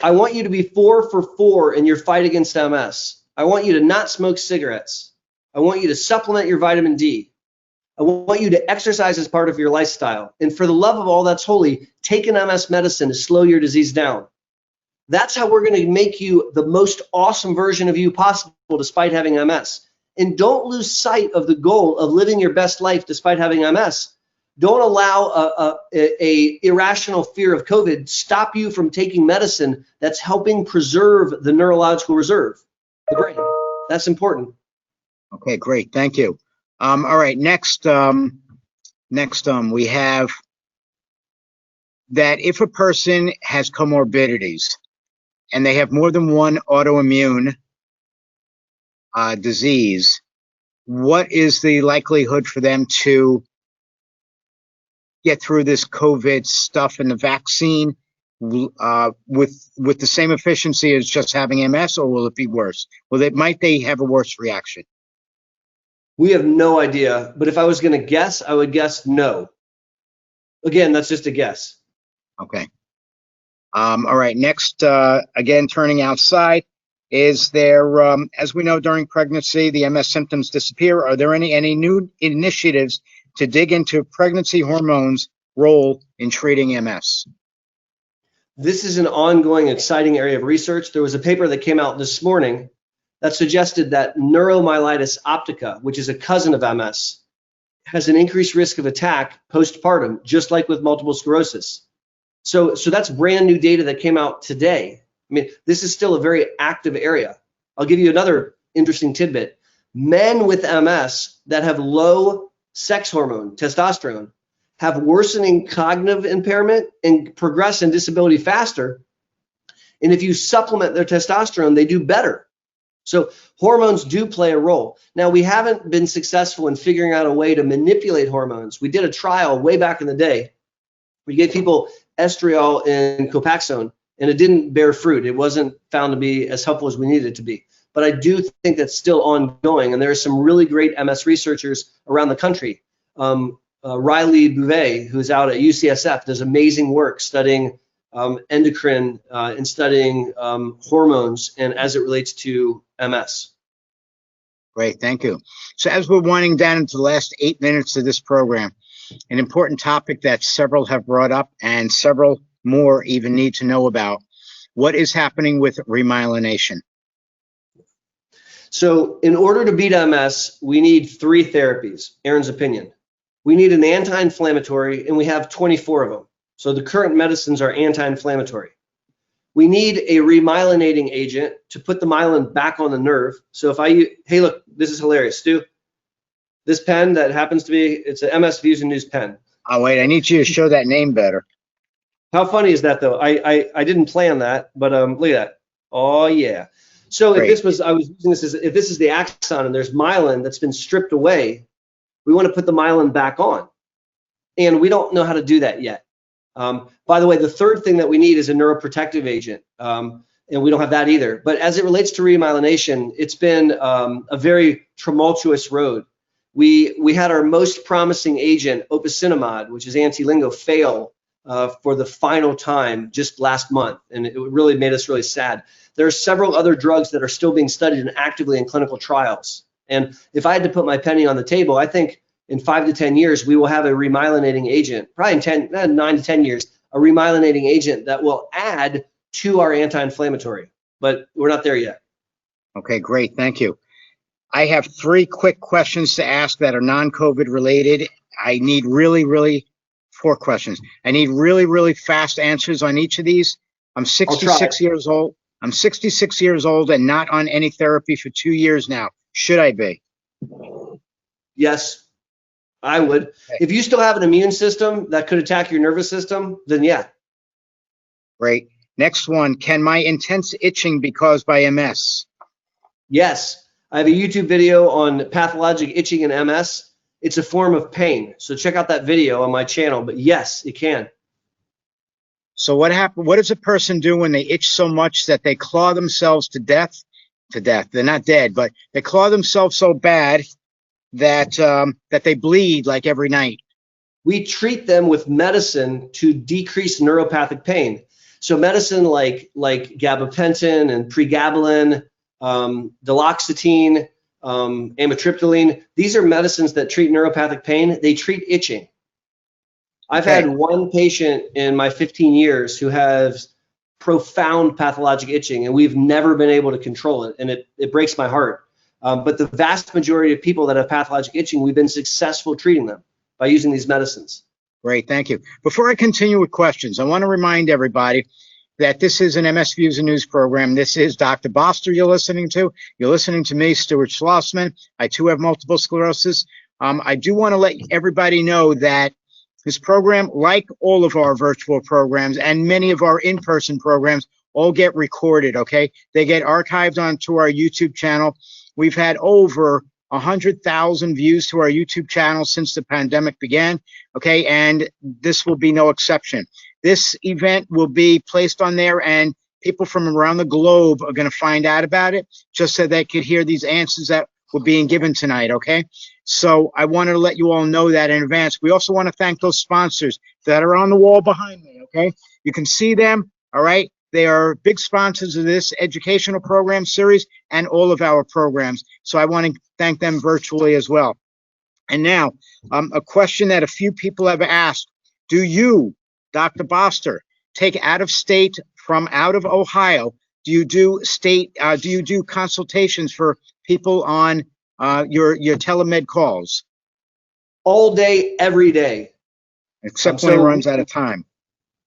I want you to be 4 for 4 in your fight against MS. I want you to not smoke cigarettes. I want you to supplement your vitamin D. I want you to exercise as part of your lifestyle. And for the love of all that's holy, take an MS medicine to slow your disease down. That's how we're going to make you the most awesome version of you possible despite having MS. And don't lose sight of the goal of living your best life despite having MS. Don't allow a irrational fear of COVID stop you from taking medicine that's helping preserve the neurological reserve, the brain. That's important. Okay, great. Thank you. All right. Next, we have that if a person has comorbidities and they have more than one autoimmune disease, what is the likelihood for them to get through this COVID stuff and the vaccine with the same efficiency as just having MS, or will it be worse? Might they have a worse reaction? We have no idea, but if I was going to guess, I would guess no. Again, that's just a guess. Okay. All right. Next, again, turning outside, is there, as we know, during pregnancy, the MS symptoms disappear. Are there any new initiatives to dig into pregnancy hormones' role in treating MS? This is an ongoing, exciting area of research. There was a paper that came out this morning that suggested that neuromyelitis optica, which is a cousin of MS, has an increased risk of attack postpartum, just like with multiple sclerosis. So that's brand new data that came out today. I mean, this is still a very active area. I'll give you another interesting tidbit. Men with MS that have low sex hormone, testosterone, have worsening cognitive impairment and progress in disability faster. And if you supplement their testosterone, they do better. So hormones do play a role. Now, we haven't been successful in figuring out a way to manipulate hormones. We did a trial way back in the day. We gave people estriol and Copaxone, and it didn't bear fruit. It wasn't found to be as helpful as we needed it to be. But I do think that's still ongoing, and there are some really great MS researchers around the country. Riley Bouvet, who's out at UCSF, does amazing work studying endocrine and studying hormones and as it relates to MS. Great, thank you. So as we're winding down into the last 8 minutes of this program, an important topic that several have brought up and several more even need to know about, what is happening with remyelination? So in order to beat MS, we need 3 therapies, Aaron's opinion. We need an anti-inflammatory, and we have 24 of them. So the current medicines are anti-inflammatory. We need a remyelinating agent to put the myelin back on the nerve. So if hey, look, this is hilarious, Stu. This pen that happens to be, it's an MS Views and News pen. Oh, wait, I need you to show that name better. How funny is that, though? I didn't plan that, but look at that. Oh, yeah. So Great. if this was, I was using this as, if this is the axon and there's myelin that's been stripped away, we want to put the myelin back on. And we don't know how to do that yet. By the way, the third thing that we need is a neuroprotective agent, and we don't have that either. But as it relates to remyelination, it's been a very tumultuous road. We had our most promising agent, opicinemab, which is anti-lingo, fail for the final time just last month, and it really made us really sad. There are several other drugs that are still being studied and actively in clinical trials. And if I had to put my penny on the table, I think in 5 to 10 years, we will have a remyelinating agent, probably in 9 to 10 years, a remyelinating agent that will add to our anti-inflammatory, but we're not there yet. Okay, great, thank you. I have 3 quick questions to ask that are non-COVID related. I need really 4 questions. I need really fast answers on each of these. I'm 66 years old. I'm 66 years old and not on any therapy for 2 years now. Should I be? Yes, I would. Okay. If you still have an immune system that could attack your nervous system, then yeah. Great. Next one, can my intense itching be caused by MS? Yes. I have a YouTube video on pathologic itching in MS. It's a form of pain. So check out that video on my channel, but yes, it can. So what happened? What does a person do when they itch so much that they claw themselves to death? To death. They're not dead, but they claw themselves so bad that that they bleed like every night. We treat them with medicine to decrease neuropathic pain. So medicine like gabapentin and pregabalin, duloxetine, amitriptyline, these are medicines that treat neuropathic pain. They treat itching. I've had one patient in my 15 years who has profound pathologic itching, and we've never been able to control it, and it breaks my heart. But the vast majority of people that have pathologic itching, we've been successful treating them by using these medicines. Great, thank you. Before I continue with questions, I want to remind everybody that this is an MS Views and News program. This is Dr. Boster you're listening to. You're listening to me, Stuart Schlossman. I too have multiple sclerosis. I do want to let everybody know that this program, like all of our virtual programs and many of our in-person programs, all get recorded, okay? They get archived onto our YouTube channel. We've had over 100,000 views to our YouTube channel since the pandemic began, okay? And this will be no exception. This event will be placed on there, and people from around the globe are going to find out about it just so they could hear these answers that were being given tonight, okay? So I wanted to let you all know that in advance. We also want to thank those sponsors that are on the wall behind me, okay? You can see them, all right? They are big sponsors of this educational program series and all of our programs. So I want to thank them virtually as well. And now, a question that a few people have asked. Do you, Dr. Boster, take out of state from out of Ohio? Do you do consultations for people on your telemed calls? All day, every day. Except when it runs out of time.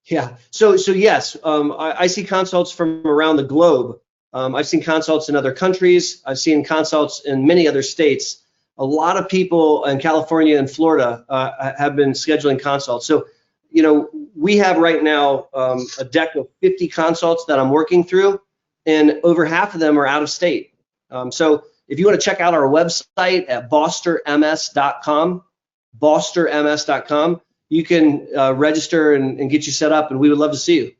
Yeah. So yes, I see consults from around the globe. I've seen consults in other countries. I've seen consults in many other states. A lot of people in California and Florida have been scheduling consults. So, you know, we have right now a deck of 50 consults that I'm working through, and over half of them are out of state. So if you want to check out our website at bosterms.com, bosterms.com, you can register and get you set up, and we would love to see you.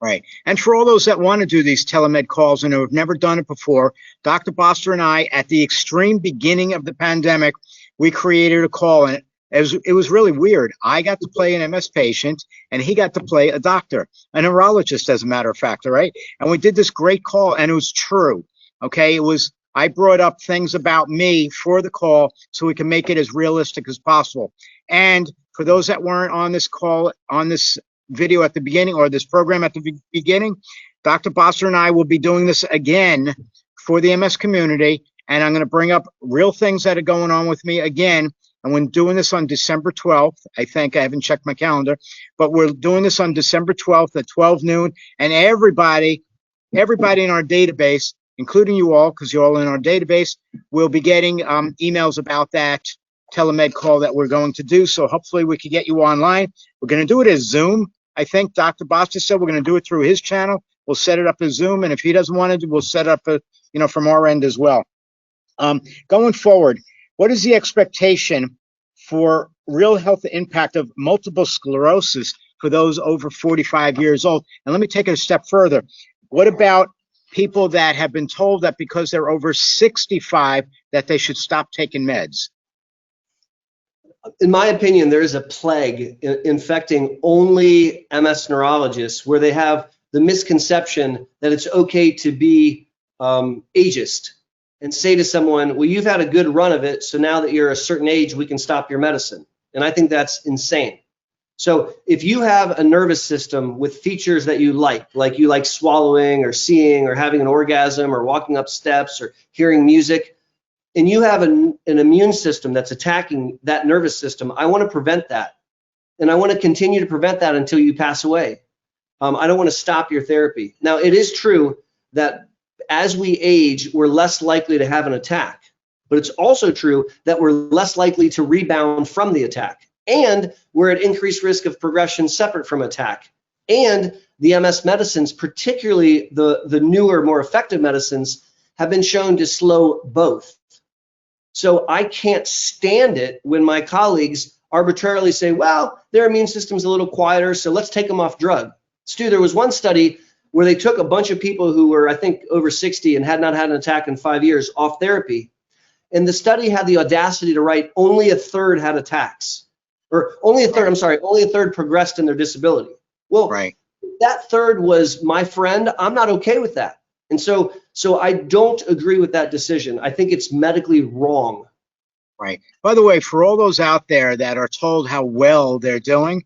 Right. And for all those that want to do these telemed calls and who have never done it before, Dr. Boster and I, at the extreme beginning of the pandemic, we created a call, and it was really weird. I got to play an MS patient, and he got to play a doctor, a neurologist, as a matter of fact, all right? And we did this great call, and it was true, okay? I brought up things about me for the call so we can make it as realistic as possible. And for those that weren't on this call, on this video at the beginning, or this program at the beginning, Dr. Boster and I will be doing this again for the MS community, and I'm going to bring up real things that are going on with me again. And we're doing this on December 12th. I think I haven't checked my calendar, but we're doing this on December 12th at 12 noon. And everybody in our database, including you all, because you're all in our database, will be getting emails about that telemed call that we're going to do. So hopefully we can get you online. We're going to do it as Zoom. I think Dr. Boster said we're going to do it through his channel. We'll set it up as Zoom, and if he doesn't want to, we'll set up from our end as well. Going forward, what is the expectation for real health impact of multiple sclerosis for those over 45 years old? And let me take it a step further. What about people that have been told that because they're over 65 that they should stop taking meds? In my opinion, there is a plague infecting only MS neurologists, where they have the misconception that it's okay to be ageist and say to someone, well, you've had a good run of it, so now that you're a certain age, we can stop your medicine. And I think that's insane. So if you have a nervous system with features that you like swallowing or seeing or having an orgasm or walking up steps or hearing music, and you have an immune system that's attacking that nervous system, I want to prevent that. And I want to continue to prevent that until you pass away. I don't want to stop your therapy. Now, it is true that as we age, we're less likely to have an attack. But it's also true that we're less likely to rebound from the attack. And we're at increased risk of progression separate from attack. And the MS medicines, particularly the newer, more effective medicines, have been shown to slow both. So I can't stand it when my colleagues arbitrarily say, well, their immune system's a little quieter, so let's take them off drug. Stu, there was one study where they took a bunch of people who were, I think, over 60 and had not had an attack in 5 years off therapy. And the study had the audacity to write only a third had attacks, or only a third, I'm sorry, only a third progressed in their disability. Well, Right. that third was my friend. I'm not okay with that. And so I don't agree with that decision. I think it's medically wrong. Right. By the way, for all those out there that are told how well they're doing,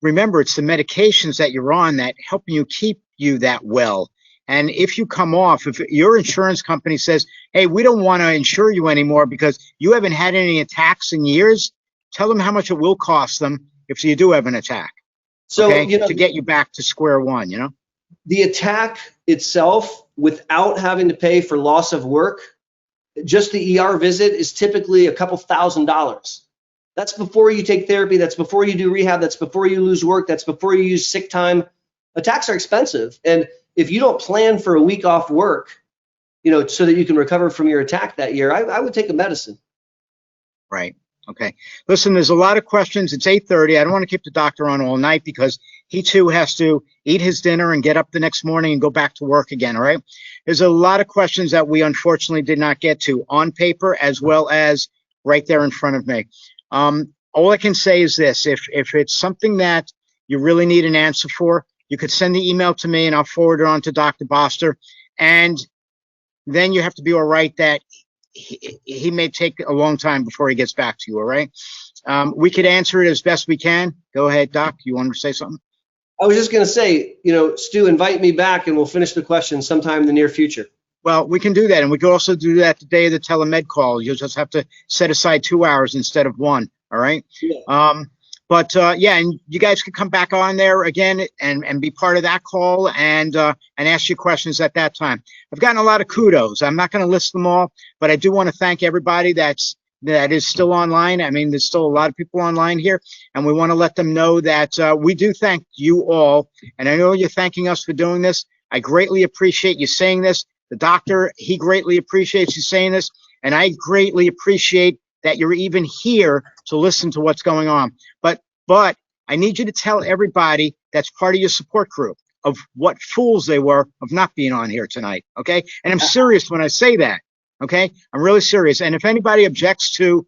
remember, it's the medications that you're on that help you keep you that well. And if you come off, if your insurance company says, hey, we don't want to insure you anymore because you haven't had any attacks in years, tell them how much it will cost them if you do have an attack. So, okay? you know, To get you back to square one, you know? The attack itself, without having to pay for loss of work, just the ER visit is typically a couple $1,000s. That's before you take therapy. That's before you do rehab. That's before you lose work. That's before you use sick time. Attacks are expensive. And if you don't plan for a week off work, you know, so that you can recover from your attack that year, I would take a medicine. Right. Okay. Listen, there's a lot of questions. It's 8:30. I don't want to keep the doctor on all night because he too has to eat his dinner and get up the next morning and go back to work again. All right. There's a lot of questions that we unfortunately did not get to on paper as well as right there in front of me. All I can say is this: if it's something that you really need an answer for, you could send the email to me and I'll forward it on to Dr. Boster. And then you have to be all right that he may take a long time before he gets back to you, all right? We could answer it as best we can. Go ahead, Doc. You want to say something? I was just going to say, you know, Stu, invite me back and we'll finish the question sometime in the near future. Well, we can do that. And we could also do that the day of the telemed call. You'll just have to set aside 2 hours instead of 1, all right? Yeah. Yeah, and you guys could come back on there again and be part of that call and ask your questions at that time. I've gotten a lot of kudos. I'm not going to list them all, but I do want to thank everybody that is still online. I mean, there's still a lot of people online here, and we want to let them know that we do thank you all. And I know you're thanking us for doing this. I greatly appreciate you saying this. The doctor, he greatly appreciates you saying this, and I greatly appreciate that you're even here to listen to what's going on. But I need you to tell everybody that's part of your support group of what fools they were of not being on here tonight, okay? And I'm serious when I say that, okay? I'm really serious. And if anybody objects to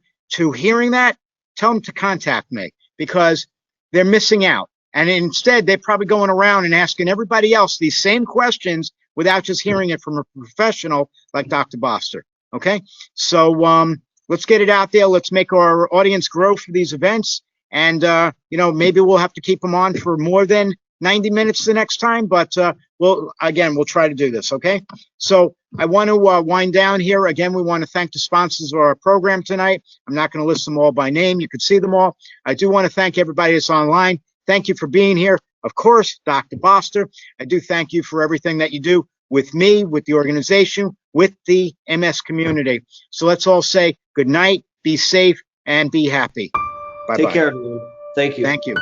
hearing that, tell them to contact me because they're missing out. And instead, they're probably going around and asking everybody else these same questions without just hearing it from a professional like Dr. Boster, okay? So let's get it out there. Let's make our audience grow for these events. And, you know, maybe we'll have to keep them on for more than 90 minutes the next time. But we'll try to do this. OK, so I want to wind down here. Again, we want to thank the sponsors of our program tonight. I'm not going to list them all by name. You could see them all. I do want to thank everybody that's online. Thank you for being here. Of course, Dr. Boster, I do thank you for everything that you do with me, with the organization, with the MS community. So let's all say good night, be safe, and be happy. Bye-bye. Take care, everyone. Thank you. Thank you.